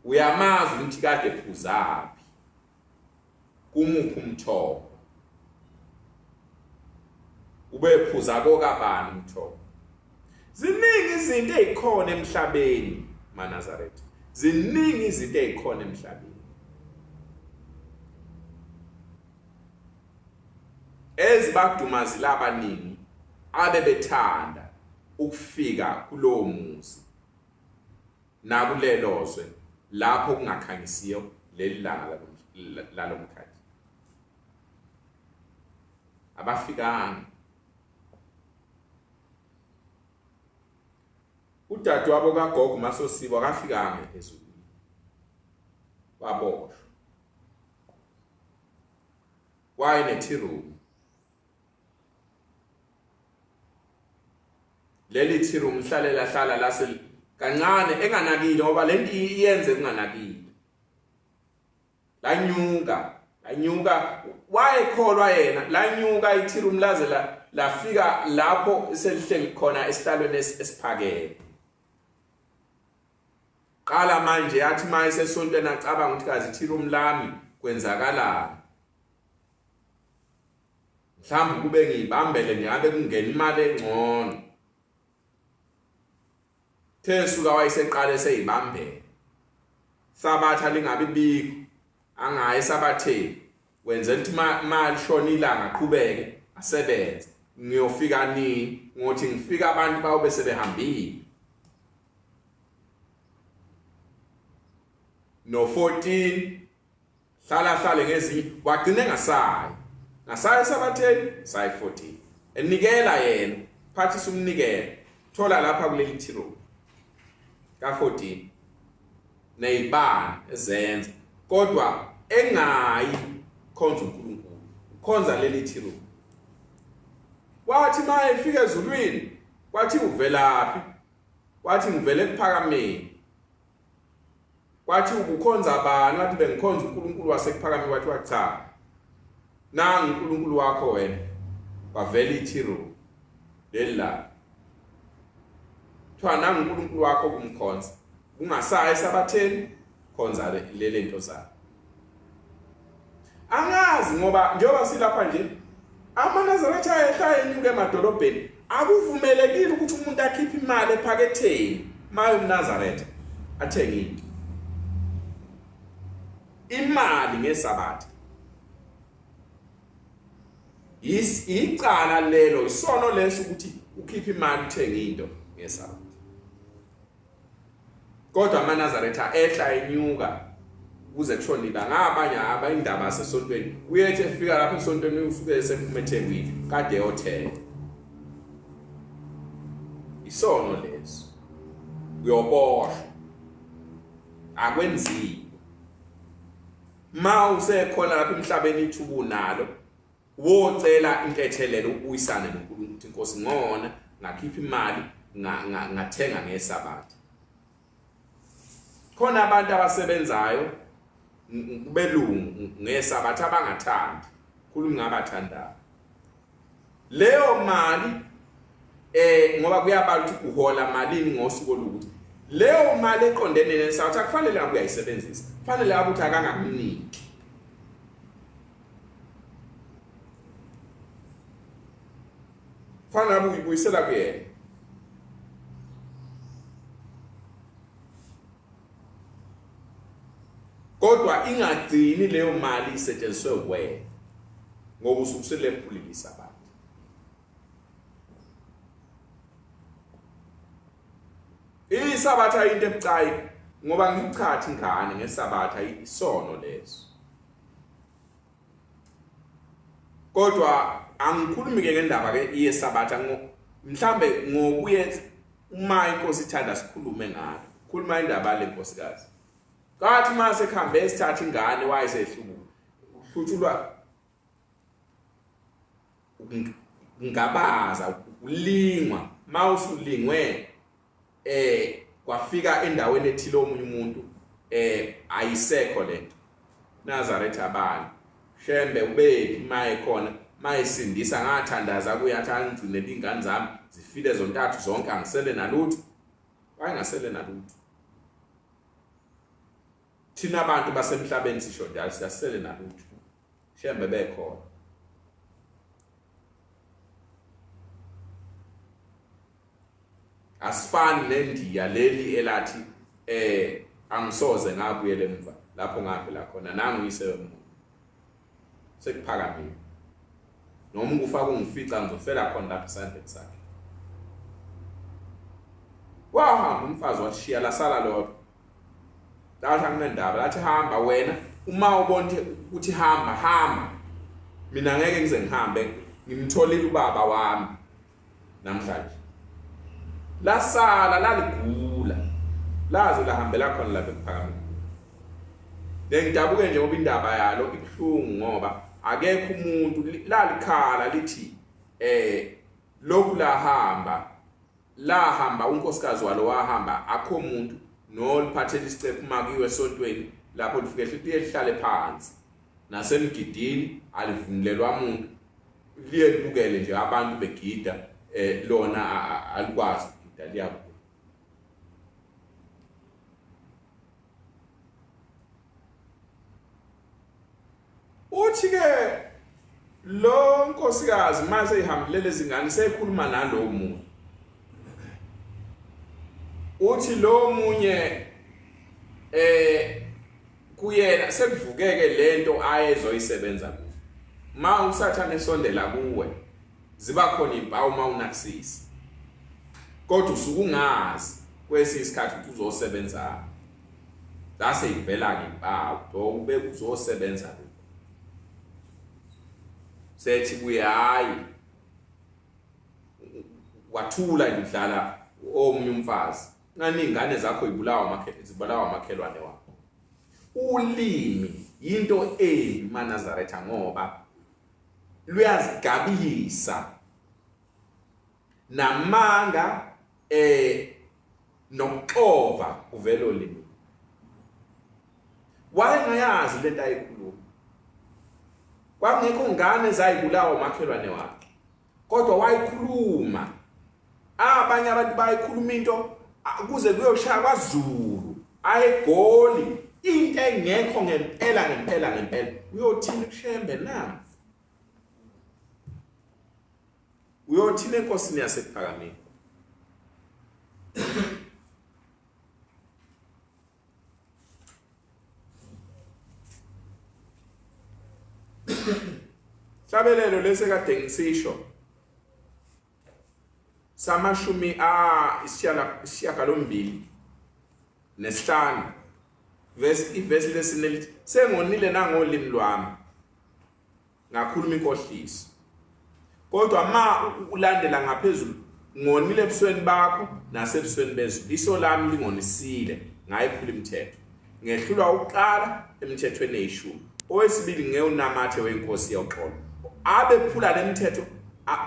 uyamazi ukuthi kade phuzaphi kumuphi umthobo ubephuza kokabani umthobo. Ziningi izinto ezikhona emhlabeni maNazaretha, ziningi izinto ezikhona emhlabeni ezibadumazile abaningi abebethanda ukufika kulowo muzi nakulelozwe lapho kungakhanyisiyo leli langa lalomkhathi. Abafikanga. Udadewabo kaGogo Masosibo akafikanga ezulwini. Waboshwa. Wayenethiroom. Leli thiroom hlala lase kancane enganakile ngoba lento iyenze kunganakile. Lanyuka wayekholwa yena lanyuka ithiroom laze lafika lapho selihleli khona esihlalweni esiphakeme. Qala manje yathi maye esontweni acabanga ukuthi kazi ithiroom lami kwenzakalani. Mhlawumbe kube ngibambele nje ngabe kungena imali engcono. Thesuka wayeseqala eseyibambele. Sabatha lingabe biko angaye sabatheni. Wenzela ukuthi mali shona ilanga aqhubeke asebenze. Ngiyofika nini ngothi ngifika abantu bawo bese behambile. No 14 hlala ngezinye wagcina engasayi. Ngasayi sabatheni sayi 14. Enikela yena phathisa umnikelo. Thola lapha kuleli thiro. Ka14 neyibani ezenza kodwa engayi khonza uNkulunkulu khonza leli thiro. Wathi maye efika ezulwini kwathi uvelaphi wathi ngivele kuphakameni. Kwathi ukukhonza abantu wathi bengikhonza uNkulunkulu wasekuphakameni wathi cha nangu uNkulunkulu wakho wena wavela ithiro leli Thwana uNkulunkulu wakho kumkhonza. Ungasayi sabatheni khonza lele nto zakhe. Angazi ngoba njengoba silapha nje amaNazaretha ayehla enyuke emadolobheni akuvumelekile ukuthi umuntu akhiphe imali ephaketheni maye uNazaretha athenge into. Imali ngesabatha. Icala lelo isono leso ukuthi ukhiphe imali uthenge into ngesabatha. Kodwa amaNazaretha ehla enyuka kuze kushonile ngabanye abayindaba sesontweni uyethi efika lapha esontweni ufike esemphumethengwini kade yothela. Isono leso uyoboshwa akwenziwe. Ma usekhona lapha emhlabeni ithubu nalo wocela inkethelelo ubuyisane noNkulunkulu ukuthi Nkosi ngona ngakhipha imali ngathenga ngesabatha. Khona abantu abasebenzayo kubelungu ngesabatha abangathandi khulu ngabathandayo. Leyo mali ngoba kuyabala ukuthi uhola malini ngosuku olukuthi leyo mali eqondene nesabatha kufanele ngabe uyayisebenzisa. Kufanele ukuthi akangakuniki. Fanele uyibuyisela kuyena. kodwa ingagcini leyo mali isetshenziswe wena ngoba usukuselephulisa abantu. Isabatha into ebucayi ngoba ngichathi ingane ngesabatha isono leso. Kodwa angikhulumi ke ngendaba ke yesabatha mhlambe ngokuye uma inkosi ithanda sikhulume ngayo. Khuluma indaba le nkosikazi. Kathi mase khambe esithatha ingane wayesehlubuka. Uhlutshulwa ngabaza ulingwa mawusulingwe kwafika endaweni ethile omunye umuntu ayisekho lento Nazareth abantu shembe ubeki maye khona mayisindisa ngathandaza kuyathi angigcinele ingane zami zifile zontathu zonke angisele nalutho wayengasele nalutho. Thina abantu basemhlabeni sisho njalo siyasele nalutho shembe bekhona. Asifani nendiya leli elathi angisoze ngabuyele emva lapho ngavela khona nangu uyise umuntu sekuphakamile noma ukufaka ungifica ngizofela khona lapho esandleni sakhe. Wahamba umfazi washiya lasala lodwa lathi anginendaba lathi hamba wena uma ubona ukuthi hamba mina ngeke ngize ngihambe ngimtholile ubaba wami namhlanje. Lasala laligula laze lahambela khona lapha ephakameni. Lengidabuke nje ngoba indaba yalo ibhlungu ngoba akekho umuntu lalikhala lithi lokhu lahamba unkosikazi walo wahamba akho umuntu noliphathela isicephu makiwe esontweni lapho lifike lithi lihlale phansi nasemgidini alivunulelwa umuntu liye libukele nje abantu begida lona alikwazi Dalia. Uthi ke lo nkosikazi mase ihambile izingane seyikhuluma nalo muntu. Uthi lo munye kuyena sekuvukeke lento ayezoyisebenza kuyo. Ma usathane esondela kuwe ziba khona impawu mawunakusisi. Kodwa usukungazi kwesi isikhathi ukuthi uzosebenza lase ivela ke impawu do ube uzosebenza lokho sethi kuyayi wathula indlala omunye umfazi ngani ingane zakho zibulawa amakhelwane wakho. Ulimi into eManazaretha ngoba luyazigabisa namanga nokuxova kuvelo limi. Wayengayazi lento ayikhuluma. Kwakungekho ngane zayibulawa umakhelwane wakhe. Kodwa wayikhuluma. Abanye abantu bayikhuluma into kuze kuyoshaya kwaZulu. Ayegoli into engekho ngempela. Uyothini kushembe na? Uyothini enkosini yasephakameni? Hlabelelo lesekade ngisisho samashumi isishiyagalombili nesihlanu ivesi lesine lithi sengonile nangolimi lwami ngakhuluma inkohliso kodwa ma ulandela ngaphezulu ngonile ebusweni bakho nasebusweni bezulu iso lami lingonisile ngayiphula imithetho ngehlulwa ukuqala emithethweni eyishumi owesibili ngewunamathe wenkosi yoxolo abephula lemithetho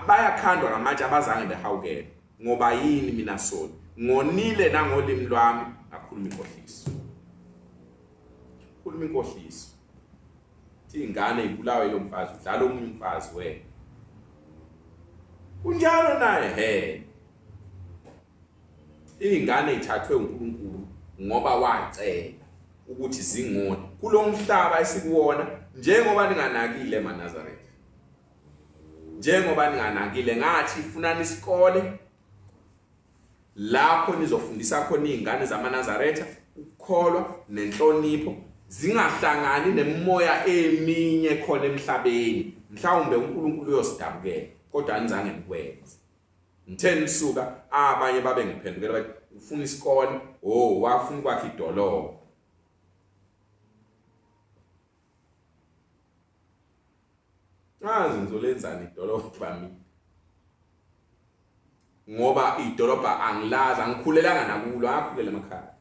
bayakhandwa ngamatshe abazange behawukele ngoba yini mina sona ngonile nangolimi lwami ngakhuluma inkohliso. Khuluma inkohliso thi ingane ibulawe lo mfazi udlala omunye umfazi wena kunjalo naye ingane ithathwe uNkulunkulu ngoba wacela ukuthi zingone kulo mhlaba esikuwona njengoba ninganakile eManazaretha. Njengoba ninganakile ngathi ifunani isikole lapho nizofundisa khona izingane zamaNazaretha ukukholwa nenhlonipho zingahlangani nemoya eminye khona emhlabeni mhlawumbe uNkulunkulu uyosidabukela kodwa anizange ngikwenze ngitheni suka abanye babe ngiphendukela bathi ufuna isikole wafuna ukwakha idolobha ngizolenzani idolobha mina ngoba idolobha angilazi angikhulelanga nakulo akhulela emakhaya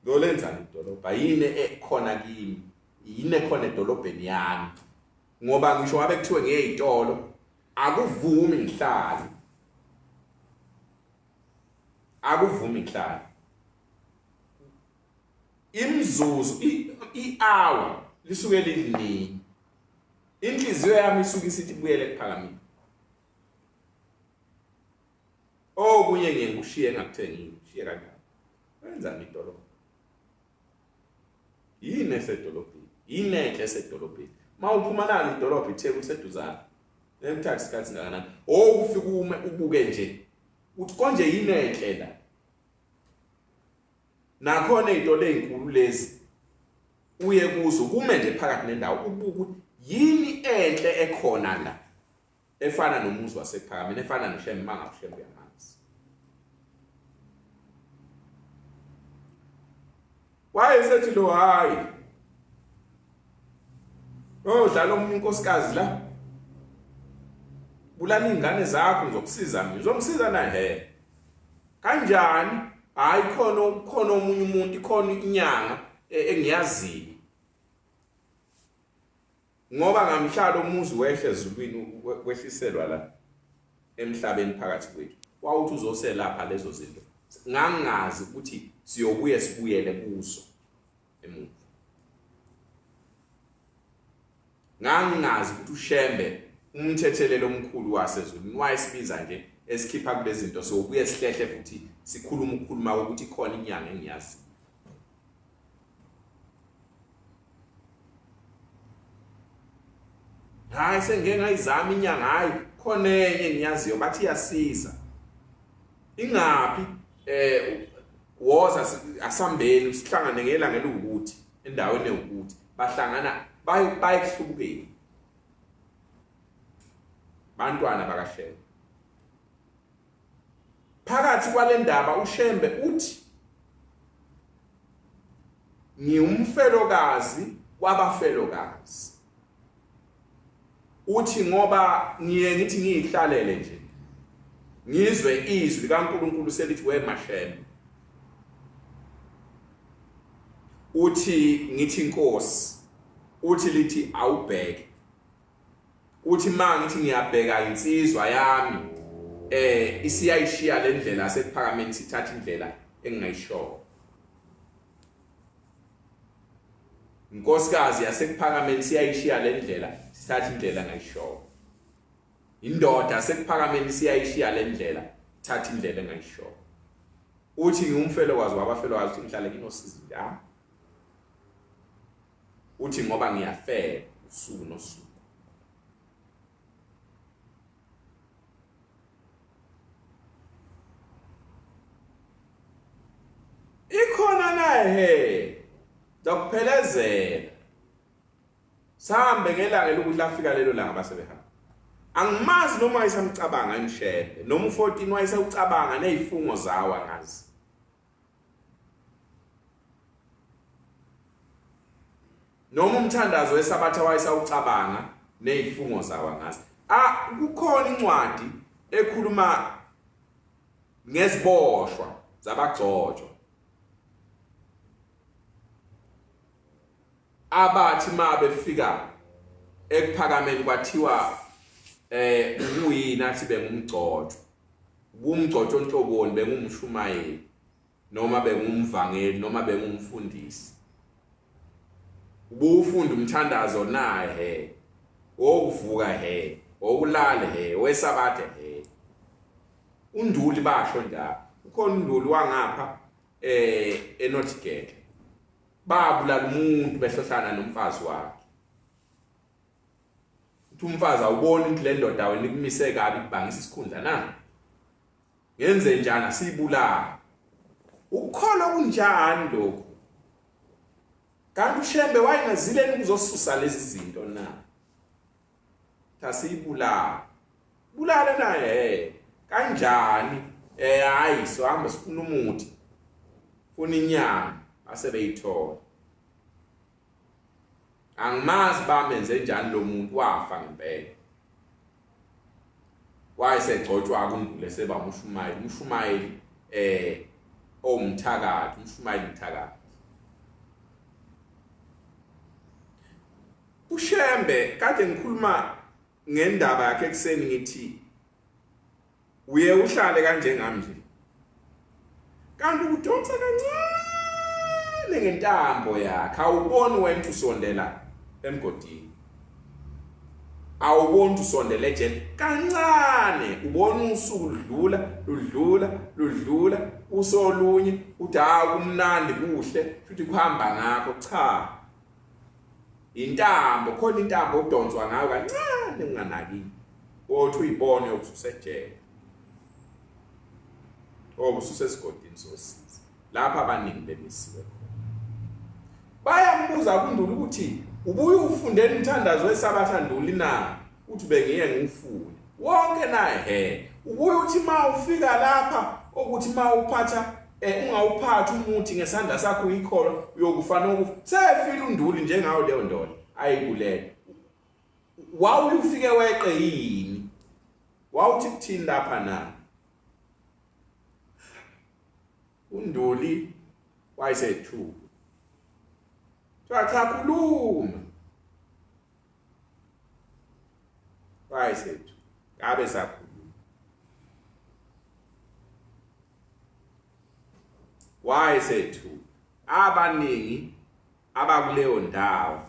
ngolenzani idolobha yini ekhona kimi yini ekhona edolobheni yami ngoba ngisho ngabe kuthiwe ngiyezitolo akuvumi ngihlale imzuzu i-hour lisuke lidini inhliziyo yami isuke isithi buyele kuphakamini kunye ngiyekushiye engakuthengi ngishiye kanjani wenzani idolobha yini esedolobheni yini enhle esedolobheni mawuphuma nalo idolobha iTheku liseduzana nemthatha isikhathi singakanani ufike ubuke nje uthi konje yini enhle la nakhona izitolo ezinkulu lezi uye kuzo kume nje phakathi nendawo ubuke ukuthi yini enhle ekhona la efana nomuzi wasephakameni efana noShembe mangaShembe yamanzi wayesethi lo hayi dlala omunye unkosikazi la bulala ingane zakho ngizokusiza mina uzongisiza na kanjani hayi khona omunye umuntu khona inyanga engiyaziyo ngoba ngamhlalo umuzi wehle ezulwini wehliselwa la emhlabeni phakathi kwethu wawuthi uzoselapha lezo zinto ngangazi ukuthi sibuyele kuzo emuva ngangazi ukuthi uShembe umthethelelo omkhulu wasezulwini wayesibiza nje esikhipha kulezi zinto sobuye sihlehle futhi ukukhuluma ukuthi khona inyanga engiyazi hayi sengeke ngayizama inyanga hayi khona enye engiyaziyo bathi iyasiza ingaphi woza asambeni sihlangane ngelanga elukuthi endaweni ewukuthi bahlangana bayekuhlubukeni bantwana bakaShembe phakathi kwale ndaba uShembe uthi ngiyumfelokazi wabafelokazi uthi ngoba ngithi ngiyihlalele nje ngizwe izwi likaNkulunkulu selithi weMashembe uthi ngithi inkosi uthi lithi awubheke uthi mangithi ngiyabheka insizwa yami isiyayishiya le ndlela yasekuphakameni sithatha indlela engingayishoyo inkosikazi yasekuphakameni siyayishiya le ndlela sithatha indlela engayishoyo indoda yasekuphakameni siyayishiya le ndlela thatha indlela engayishoyo uthi ngiyumfelokazi wabafelokazi uthi ngihlale kinosizi njalo uthi ngoba ngiyafela usuku nosuku ikhona naye dokuphelezela sahambe ngelanga lokuthi lafika lelo langa basebehamba angimazi noma wayesamcabanga ngishepe noma u14 wayesawucabanga nezifungo zawo angazi noma umthandazo wesabatha wayesawucabanga nezifungo zawo angazi kukhona incwadi ekhuluma ngeziboshwa zabagcotshwa abathi mabefika ekuphakameni kwathiwa uyini athi bengumgcotshwa kumgcotshwa onhloboni bengumshumayeli noma bengumvangeli noma bengumfundisi ubufunda umthandazo naye okuvuka okulala wesabathe unduli basho njalo ukhona unduli wangapha eNorthgate babulala umuntu behlohlana nomfazi wakhe uthi umfazi awuboni ukuthi le ndoda wena ikumise kabi kubangisa isikhundla na ngenze njani asibulala ukukholwa kunjani lokho kanti uShembe wayengazileni ukuzosusa lezi zinto na thasibulala bulala naye kanjani hayi so hamba sifuna umuthi funa inyama asebeyithola angimazi bamenze njani lo muntu wafa ngempela wayesegcotshwa kuNduli seba uMshumayeli omthakathi uMshumayeli mthakathi uShembe kade ngikhuluma ngendaba yakhe ekseni ngithi uye uhlale kanje ngami nje kanti udonsa kancane ngentambo yakhe awuboni wena usondela emgodini awuboni usondele nje kancane ubona usuku ludlula usolunye uthi kumnandi kuhle futhi kuhamba ngakho cha intambo khona intambo odonswa ngayo kancane unganaki othi uyibone yokususejele obususesigodini sosiza lapha abaningi bemisiwe khona bayambuza kuNduli ukuthi ubuye ufundela umthandazo wesabathanduli na uthi bengiye ngifunde wonke naye ubuye uthi ufika lapha ukuthi uphatha ungawuphathi umuthi ngesandla sakho uyikholo uyokufana sefile uNduli njengayo leyo ndoda ayikulela wawufike weqe yini wawuthi kuthini lapha na uNduli wayesethu cha khuluma wayesethu ngabe sakhuluma wayesethu abaningi abakuleyo ndawo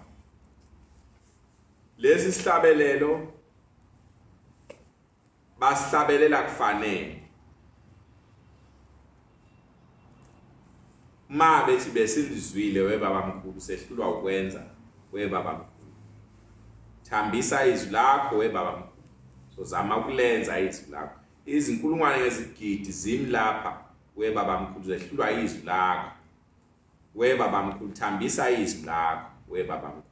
lesi sihlabelelo basihlabelela kufanele bethi besilizwile webabamkhulu sehlulwa ukwenza webabamkhulu thambisa izwi lakho webabamkhulu sozama ukulenza izwi lakho izinkulungwane ngezigidi zimlapha webabamkhulu zehlulwa izwi lakho webabamkhulu thambisa izwi lakho webabamkhulu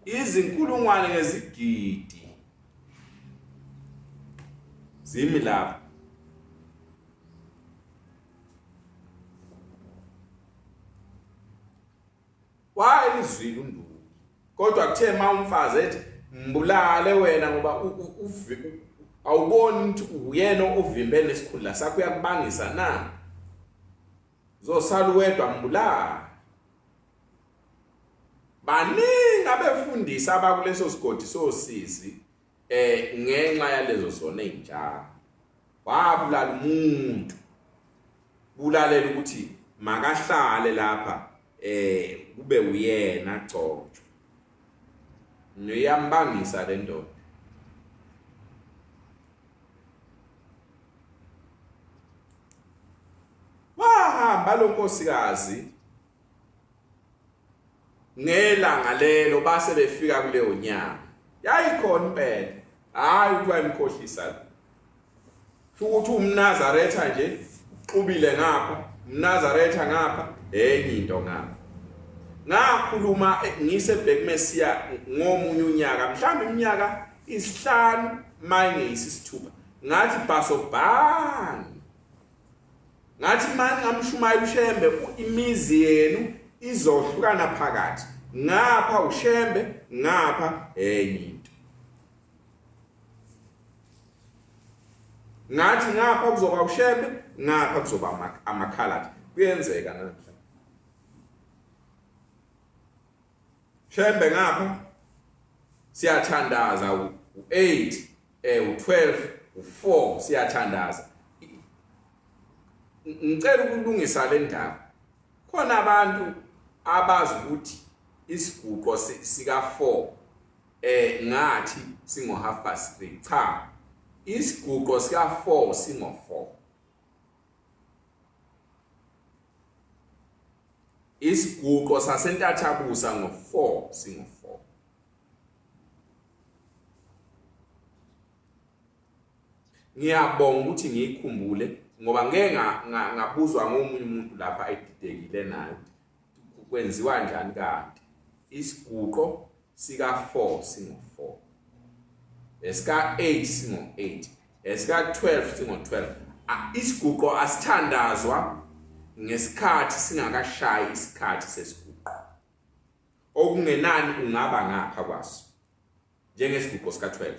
izinkulungwane ngezigidi zimlapha wayelizwile uNduli kodwa kuthe umfazi ethi mbulale wena ngoba awuboni ukuthi uyena ovimbele isikhundla sakho uyakubangisa na zosala wedwa mbulala baningi abefundisa abakuleso sigodi sosizi ngenxa yalezo zona ezinjalo wabulala umuntu bulalela ukuthi makahlale lapha kube uyena gcotshwa niyambangisa le ndoda wahamba lo nkosikazi ngelanga lelo base befika kuleyo nyama yayikhona impela hayi ukuthi wayimkhohlisa ukuthi umNazaretha nje uxubile ngapha umNazaretha ngapha enye into ngapha ngakhuluma ngisebhekmesiya ngomunye unyaka mhlawumbe iminyaka isihlanu manje isithupha ngathi basobhani ngathi manje ngamshumayela uShembe imizi yenu izohlukana phakathi ngapha uShembe ngapha enye into ngathi ngapha kuzoba uShembe ngapha kuzoba amakhaladi kuyenzeka namhla Shembe ngapha siyathandaza u8 u12 u4 siyathandaza ngicela ukulungisa le ndaba khona abantu abazi ukuthi isiguqo sika 4 ngathi singo 3:30 cha isiguqo sika 4 singo 4 isiguqo sasentathabusa ngo 4 singo 4 ngiyabonga ukuthi ngikhumbule ngoba ngeke ngabuzwa ngomunye umuntu lapha edidekile nayo kwenziwa kanjani kanti isiguqo sika 4 singo 4 esika 8 singo 8 esika 12 singo 12 isiguqo asithandazwa ngesikhathi singakashayi isikhathi sesiguqo okungenani ungaba ngapha kwaso njengesiguqo sika 12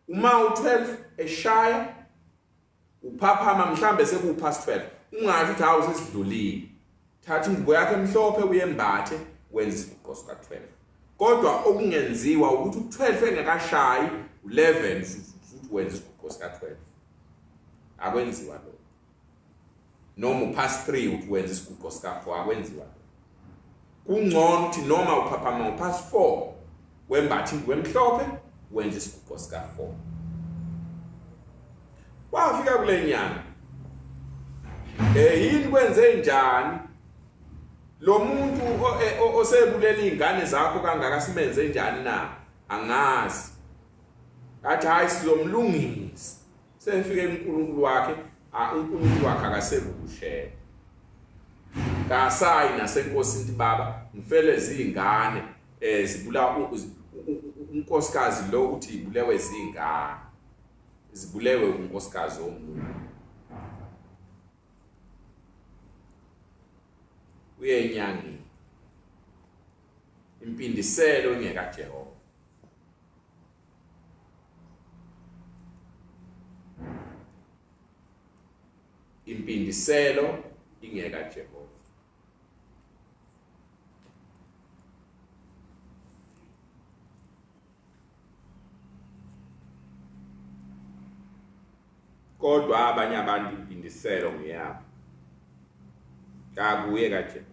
uma u12 eshaya uphaphama mhlambe sekupast 12 ungathi ukuthi hawu sesidlulile thatha ingubo yakhe emhlophe uyembathe wenza isiguqo sika 12 kodwa okungenziwa ukuthi u12 engakashayi u11 futhi wenza isiguqo sika 12 akwenziwa lokho noma upast 3 uthi wenza isiguqo sika 4 akwenziwa kungcono ukuthi noma uphaphama upast 4 wembathe ingubo emhlophe wenza isiguqo sika 4 wafika kule nyanga yini kwenze njani lo muntu osebulela izingane zakho kangaka simenze njani na angazi athi hayi sizomlungisa sefike uNkulunkulu wakhe uNkulunkulu wakhe akasebukushela kasayi nasenkosini baba ngifele izingane zibula unkosikazi lo uthi ibulewe izingane zibulewe unkosikazi omuntu uyenyangi impindiselo ingeka Jehova impindiselo ingeka Jehova kodwa abanye abantu impindiselo ngiyabo kakuye kaJehova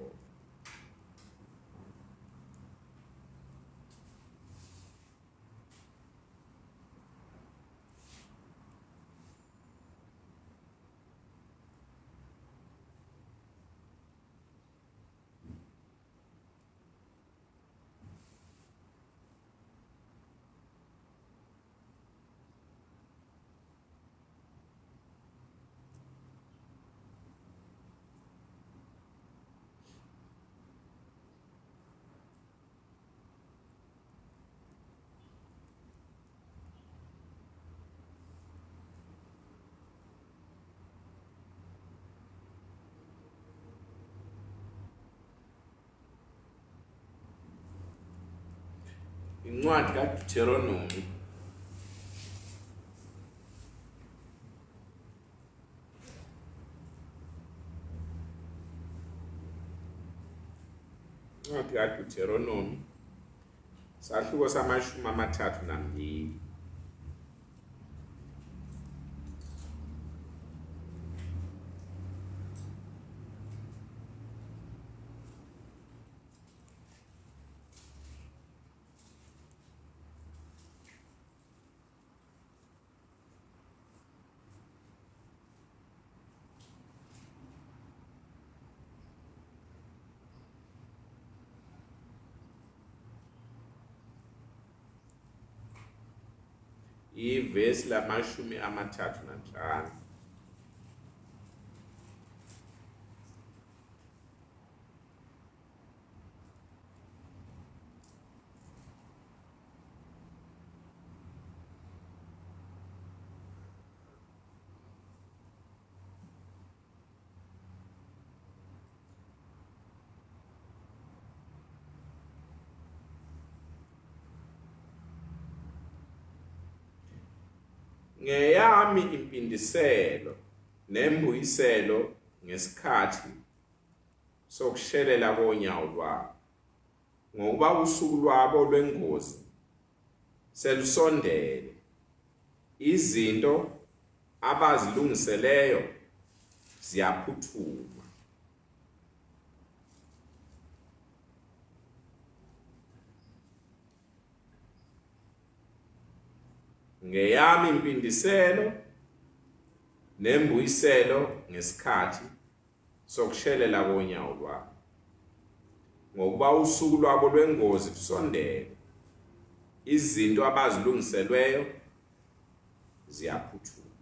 incwadi kaDuteronomy incwadi kaDuteronomy sahluko samashumi amathathu nambili ivesi lamashumi amathathu nanhlanu ngeyami impindiselo nembuyiselo ngesikhathi sokushelela konyawo lwabo ngokuba usuku lwabo lwengozi selusondele izinto abazilungiseleyo ziyaphuthuma ngeyami impindiselo nembuyiselo ngesikhathi sokushelela konyawo lwabo ngokuba usuku lwabo lwengozi lusondele izinto abazilungiselweyo ziyaphuthuma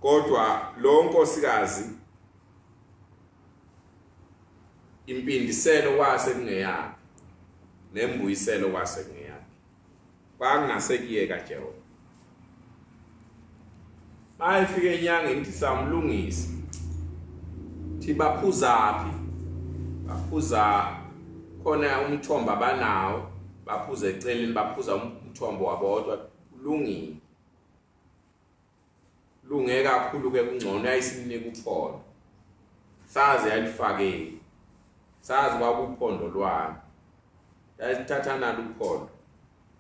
kodwa lo nkosikazi impindiselo kwase kungeyakhe nembuyiselo kwase kungeyakhe kwakungasekuyeka Jehova mayifike enyangeni ithi samlungisa thi baphuzaphi baphuza khona umthombo abanawo baphuza eceleni baphuza umthombo wabodwa ulungile lunge kakhulu ke kungcono ayisinika uphondo sazi yalifake sazi kwakuphondo lwami yasithatha nalo uphondo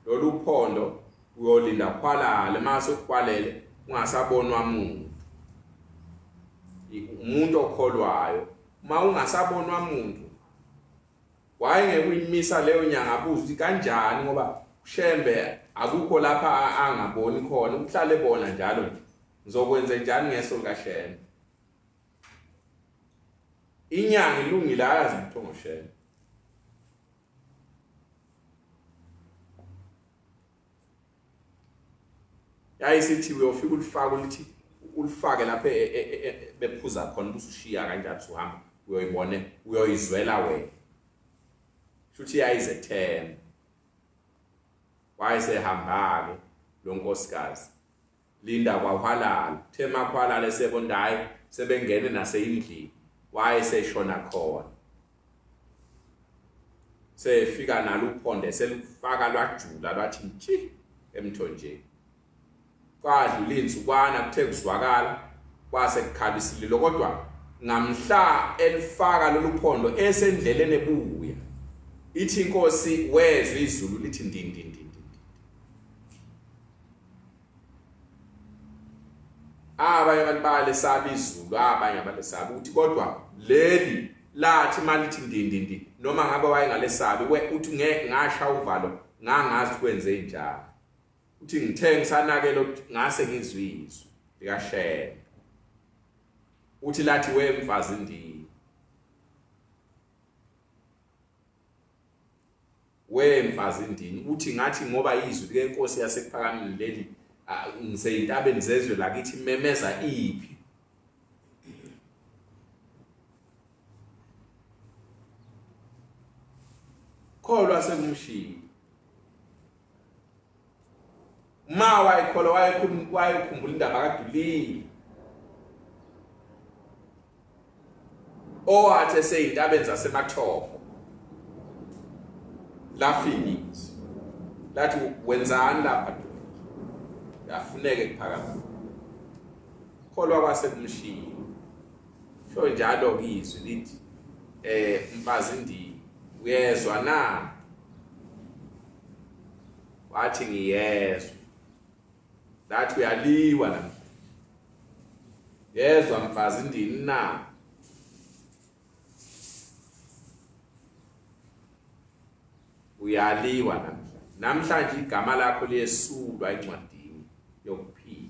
lolu uphondo uyolinda khwalale mase ukhwalele ungasabonwa umuntu okholwayo uma ungasabonwa umuntu wayengeke uyimisa leyo nyanga buzi kanjani ngoba ushembe akukho lapha angaboni khona ukuhlale bona njalo nje ngizokwenza njani ngeso likaShembe inyanga ilungile ayazi umthongo Shembe yayisithi uyofika ulifaka ulithi ulifake lapha bephuza khona usushiya kanjani uhamba uyoyibone uyoyizwela wena futhi yayizethemba wayesehamba ke lo nkosikazi linda kwahwalala thema khwalala sebondayi sebengene naseyindlini wayeseshona khona sefika nalo uphondo selifaka lwajula lwathi nchi emthonjeni kwadlula insukwana kuthe kuzwakala kwase kukhabisile kodwa ngamhla elifaka lolu phondo esendleleni ebuya ithi inkosi wezwe izulu lithi ndindindindi abanye abantu balesaba izulu abanye abalesaba uthi kodwa leli lathi malithi ndindindi noma ngabe wayengalesabi uthi ngeke ngasha uvalo ngangazi kwenze njalo uthi ngithe ngisanakela ukuthi ngase ngizwizwe likaShembe uthi lathi wemfazi ndini wemfazi ndini uthi ngathi ngoba izwi lenkosi yasekuphakamile leli ngiseyintabeni zezwe lakithi memeza iphi kholwa sekumshilo ma wayikholwa wayekhumbula indaba kaDulile owathi eseyintabeni zaseMathopo lafikile lathi wenzani lapha yafuneke kuphakama kholwa kwasekumshilo sho njalo kizwi lithi mfazi ndini uyezwa na wathi ngiyezwa lathi uyaliwa namhlanje yezwa mfazi ndini na uyaliwa namhlanje igama lakho liyesulwa encwadini yokuphila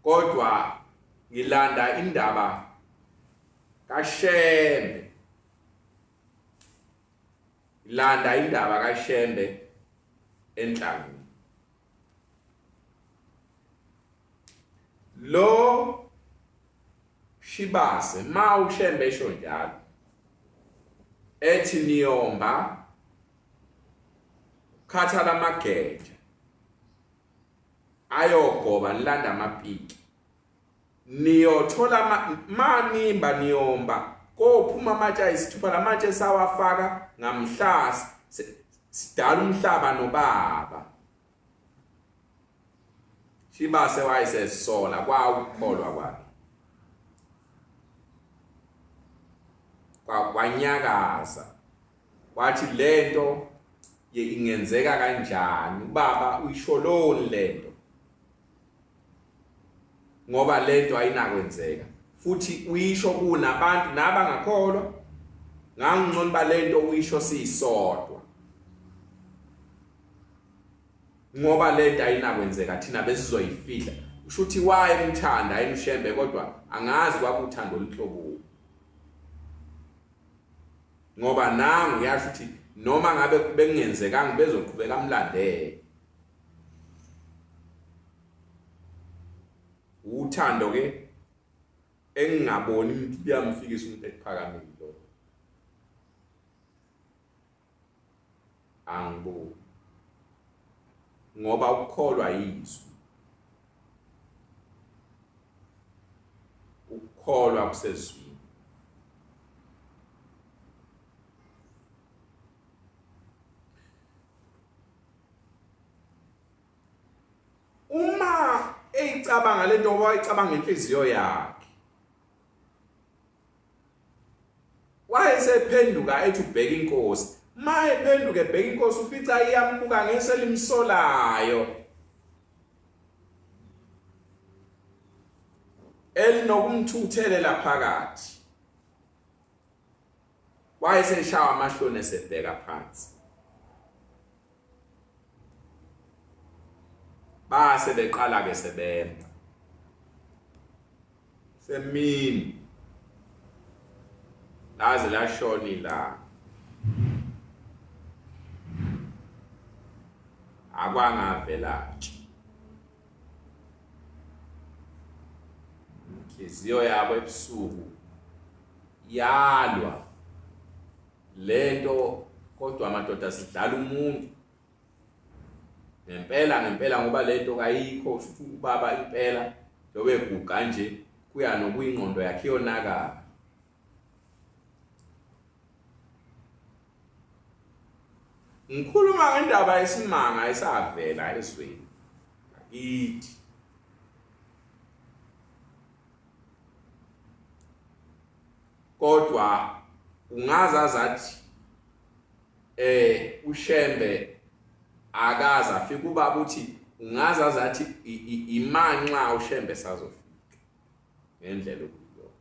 kodwa ngilanda indaba kaShembe landa indaba kaShembe enhlangwini lo Shibase ma uShembe esho njalo ethi niyomba khathala amageja ayogoba nilanda amapiki niyothola manimba niyomba kophuma amatshe ayisithupha lamatshe sawafaka ngamhlasi sidala umhlaba nobaba Shibase wayesesola kwakukholwa kwakhe kwanyakaza wathi lento ingenzeka kanjani baba uyisholoni lento ngoba lento ayinakwenzeka futhi uyisho kunabantu nabangakholwa ngangcono balento uyisho sisodwa ngoba lento ayinakwenzeka thina besizoyifihla usho ukuthi waye emthanda ayimshembe kodwa angazi kwakuthando olihlobo ngoba nangu yasho ukuthi noma ngabe bengenzekanga bezoqhubeka amlandele uthando ke engingaboni umuntu liyamfikisa umuntu ekuphakameni lo angiboni ngoba ukukholwa yizwi ukukholwa kusezwini uma eyicabanga lento wayicabanga inhliziyo yakhe wayesephenduka ethi ubheka inkosi maye phenduke ebheka inkosi ufica iyambuka ngeselimsolayo elinokumthuthelela phakathi wayeseshawa amahloni esebheka phansi base beqala ke sebenza semini laze lashoni la akwangavela inhliziyo yabo ebusuku yalwa lento kodwa amadoda sidlala umuntu ngempela ngoba lento kayikho futhi ubaba impela lobe guga nje kuya nokuyingqondo yakhe yonaka ngikhuluma ngendaba yesimanga esavela esweni akithi kodwa ungazazathi uShembe akaza afika ubaba uthi ungazazathi imanxa uShembe sazofika ngendlela okuyiyo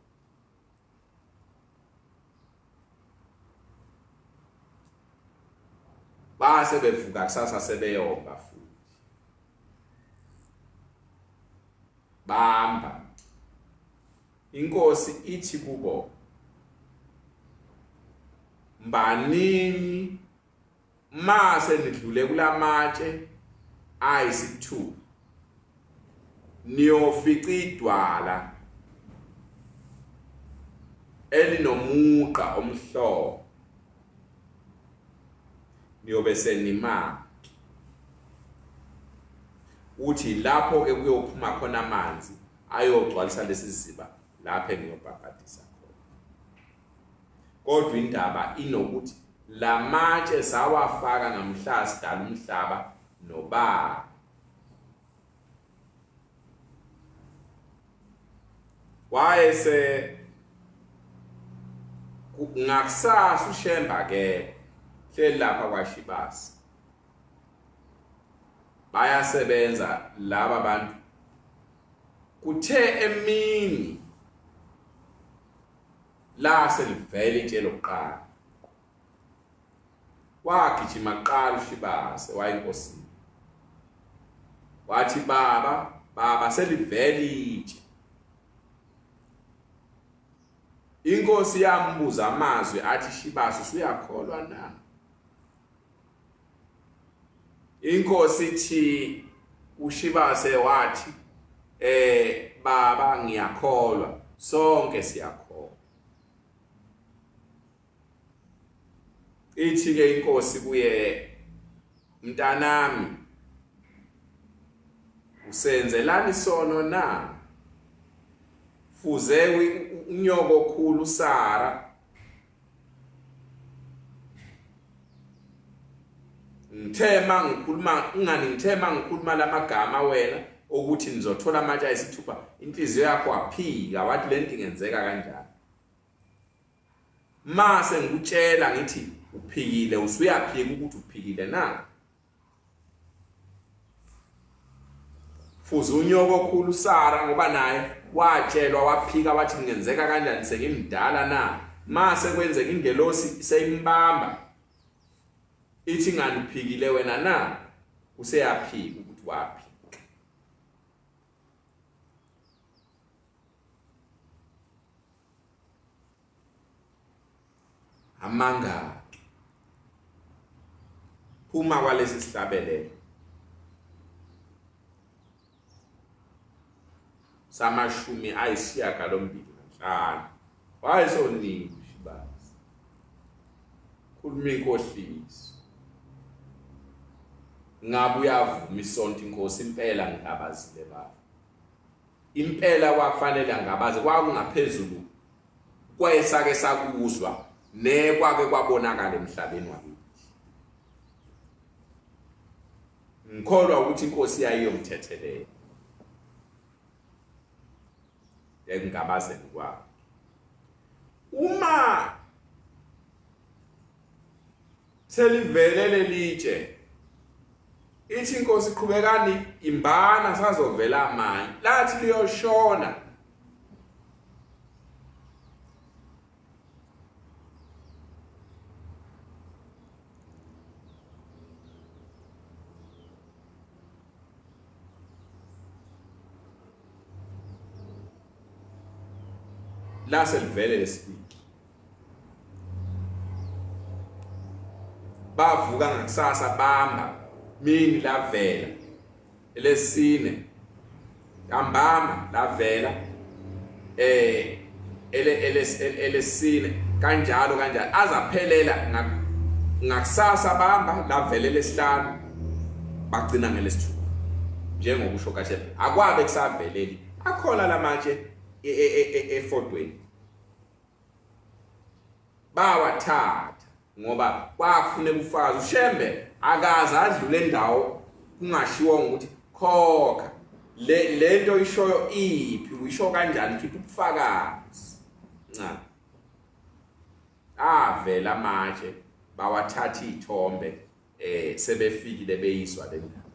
base bevuka kusasa sebeyomba futhi bamba inkosi ithi kubo mbanini mase nidlule kulamatshe ayisithupha niyofica idwala elinomuqa omhlobo niyobe senima uthi lapho ke kuyophuma khona amanzi ayogcwalisa lesi siziba lapho engiyobhakadisa khona kodwa indaba inokuthi lamatshe sawafaka ngamhla sidala umhlaba nobaba wayese ngakusasa uShemba ke hleli lapha kwaShibasi bayasebenza laba bantu kuthe emini la selivela itshe lokuqala wagijima kuqala uShibasi wayenkosini wathi baba selivela itshe inkosi yambuza amazwi athi Shibasi usuyakholwa na inkosi ithi uShibasi wathi baba ngiyakholwa sonke siyakholwa ithi ke inkosi kuye mntanami usenzelani sono na fuze unyoko khulu Sara ngithema ngikhuluma lamagama wena ukuthi nizothola amatshe ayisithupha inhliziyo yakho aphika wathi lento ingenzeka kanjani mase ngikutshela ngithi uphikile usuyaphika ukuthi uphikile na fuze unyoko khulu Sara ngoba naye watshelwa waphika wathi ngenzeka kanjani sengimdala na mase kwenzeka ingelosi seyimbamba ithi ngani uphikile wena na useyaphika ukuthi waphika amanga phuma kwalesi sihlabelelo samashumi ayisishiyagalombili wayesoningi uShibazi khuluma inkohliso ngabe uyavuma isonto inkosi impela ngingabazile baba impela kwafanele ngabaze kwakungaphezulu kwesake sakuzwa nekwake kwabonakala emhlabeni wakithi ngikholwa ukuthi inkosi yayiyomthethelela engabazeni kwabo uma selivelele litshe ithi inkosi iqhubekani imbana sazovela amanye lathi liyoshona la selivele lesibili bavuka ngakusasa bamba mini lavela elesine ambama lavela elesine kanjalo azaphelela ngakusasa bamba lavela lesihlanu bagcina ngelesithupha njengokusho kaShepha akwabe kusaveleli akhona lamatshe efodweni bawathatha ngoba kwakufuneka ufazi uShembe akaze adlule endawo kungashiwo ukuthi khokha lento ishoyo iphi uyisho kanjani khipha ubufakazi avela manje bawathatha izithombe sebefikile beyiswa lendaba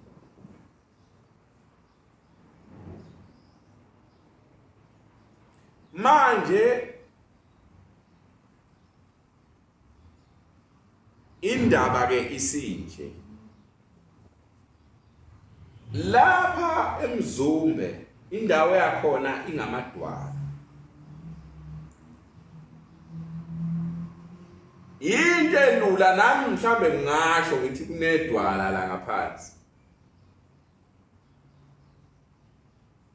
manje indaba ke isinje lapha eMzumbe indawo yakhona ingamadwala into elula nami mhlambe ngisho ngithi kunedwala la ngaphansi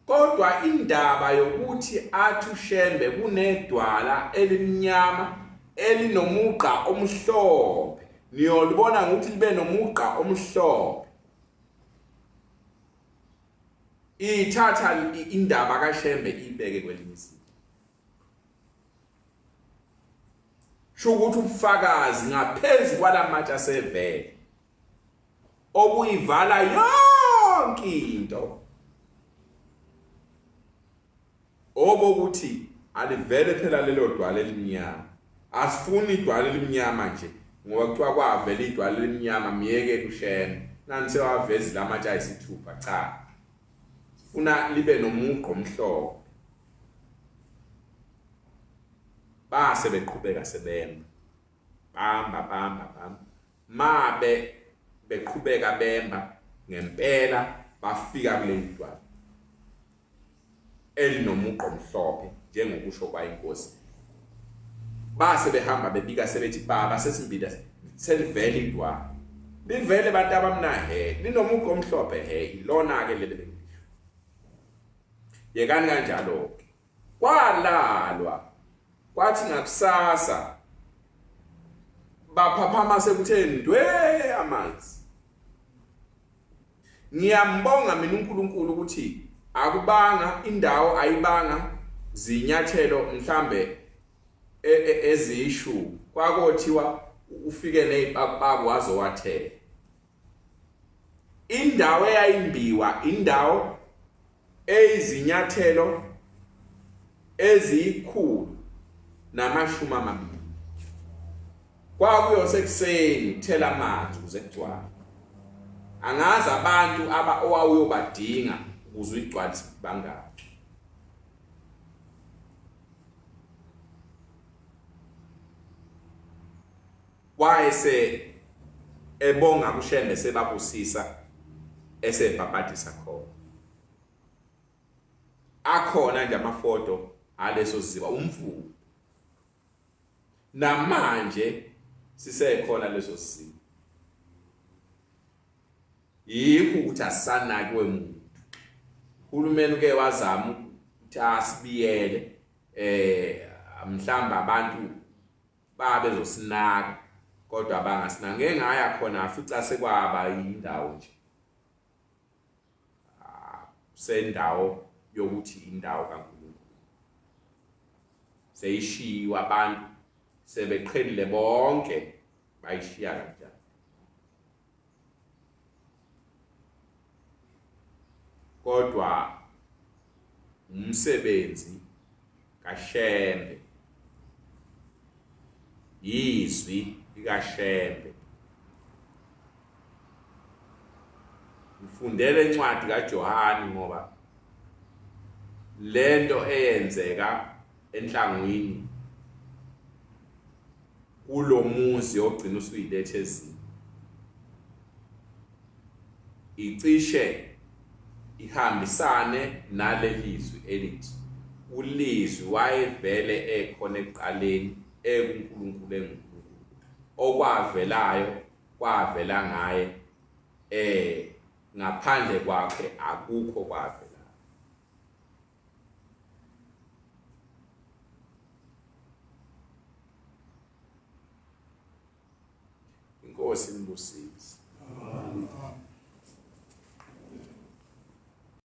kodwa indaba yokuthi athi uShembe kunedwala elimnyama elinomuqa omhlophe niyolibona ukuthi libe nomuqa omhlophe ithatha indaba kaShembe ibeke kwelinye isimo sho ukuthi ubufakazi ngaphezulu kwalamatshe asevele obuyivala yonke into obokuthi alivele phela lelo dwala elimnyama asifuni idwala elimnyama nje ngoba kuthiwa kwavela idwala elimnyama miyeke kuShembe nani sewavezi lamatshe ayisithupha cha sifuna libe nomuqa omhlophe base beqhubeka sebemba bamba mabe beqhubeka bemba ngempela bafika kule dwala elinomuqa omhlophe njengokusho kwainkosi base behamba bebika sebethi baba sesimbila selivele idwala livele abantu abamna linomuqa omhlophe ilona ke lele yekani kanjalo ke kwalalwa kwathi ngakusasa baphaphama sekutheni ndwe amanzi ngiyambonga mina uNkulunkulu ukuthi akubanga indawo ayibanga zinyathelo mhlambe ezishu kwakothiwa ufike nezibababo wazowathela indawo eyayimbiwa indawo eyizinyathelo ezikhulu namashumi amabili kwakuyosekuseni kuthela amanzi ukuze kugcwale angazi abantu owawuyobadinga ukuze uyigcwalise bangaphi wayese ebonga kuShembe sebabusisa esebhabhadisa khona akhona nje amafoto aleso siziba umvubo namanje sisekhona leso siziba yikho ukuthi asanakwe umuntu uhulumeni ke wazama ukuthi asibiyele mhlamba abantu babe zosinaka kodwa bangasinaka ngeke ngaya khona afica sekwaba indawo nje sendawo yokuthi indawo kaNkulunkulu seyishiwa abantu sebeqhelile bonke bayishiya kanjani kodwa umsebenzi kaShembe izwi likaShembe ufundele incwadi kaJohane ngoba lento eyenzeka enhlangwini kulomuzi ogcina usuyilethe ezini icishe ihambisane nalelizwi elithi ulizwi wayevele ekhona ekuqaleni ekuNkulunkulu enguNkulunkulu okwavelayo kwavela ngaye ngaphandle kwakhe akukho kwavela inkosi imbusise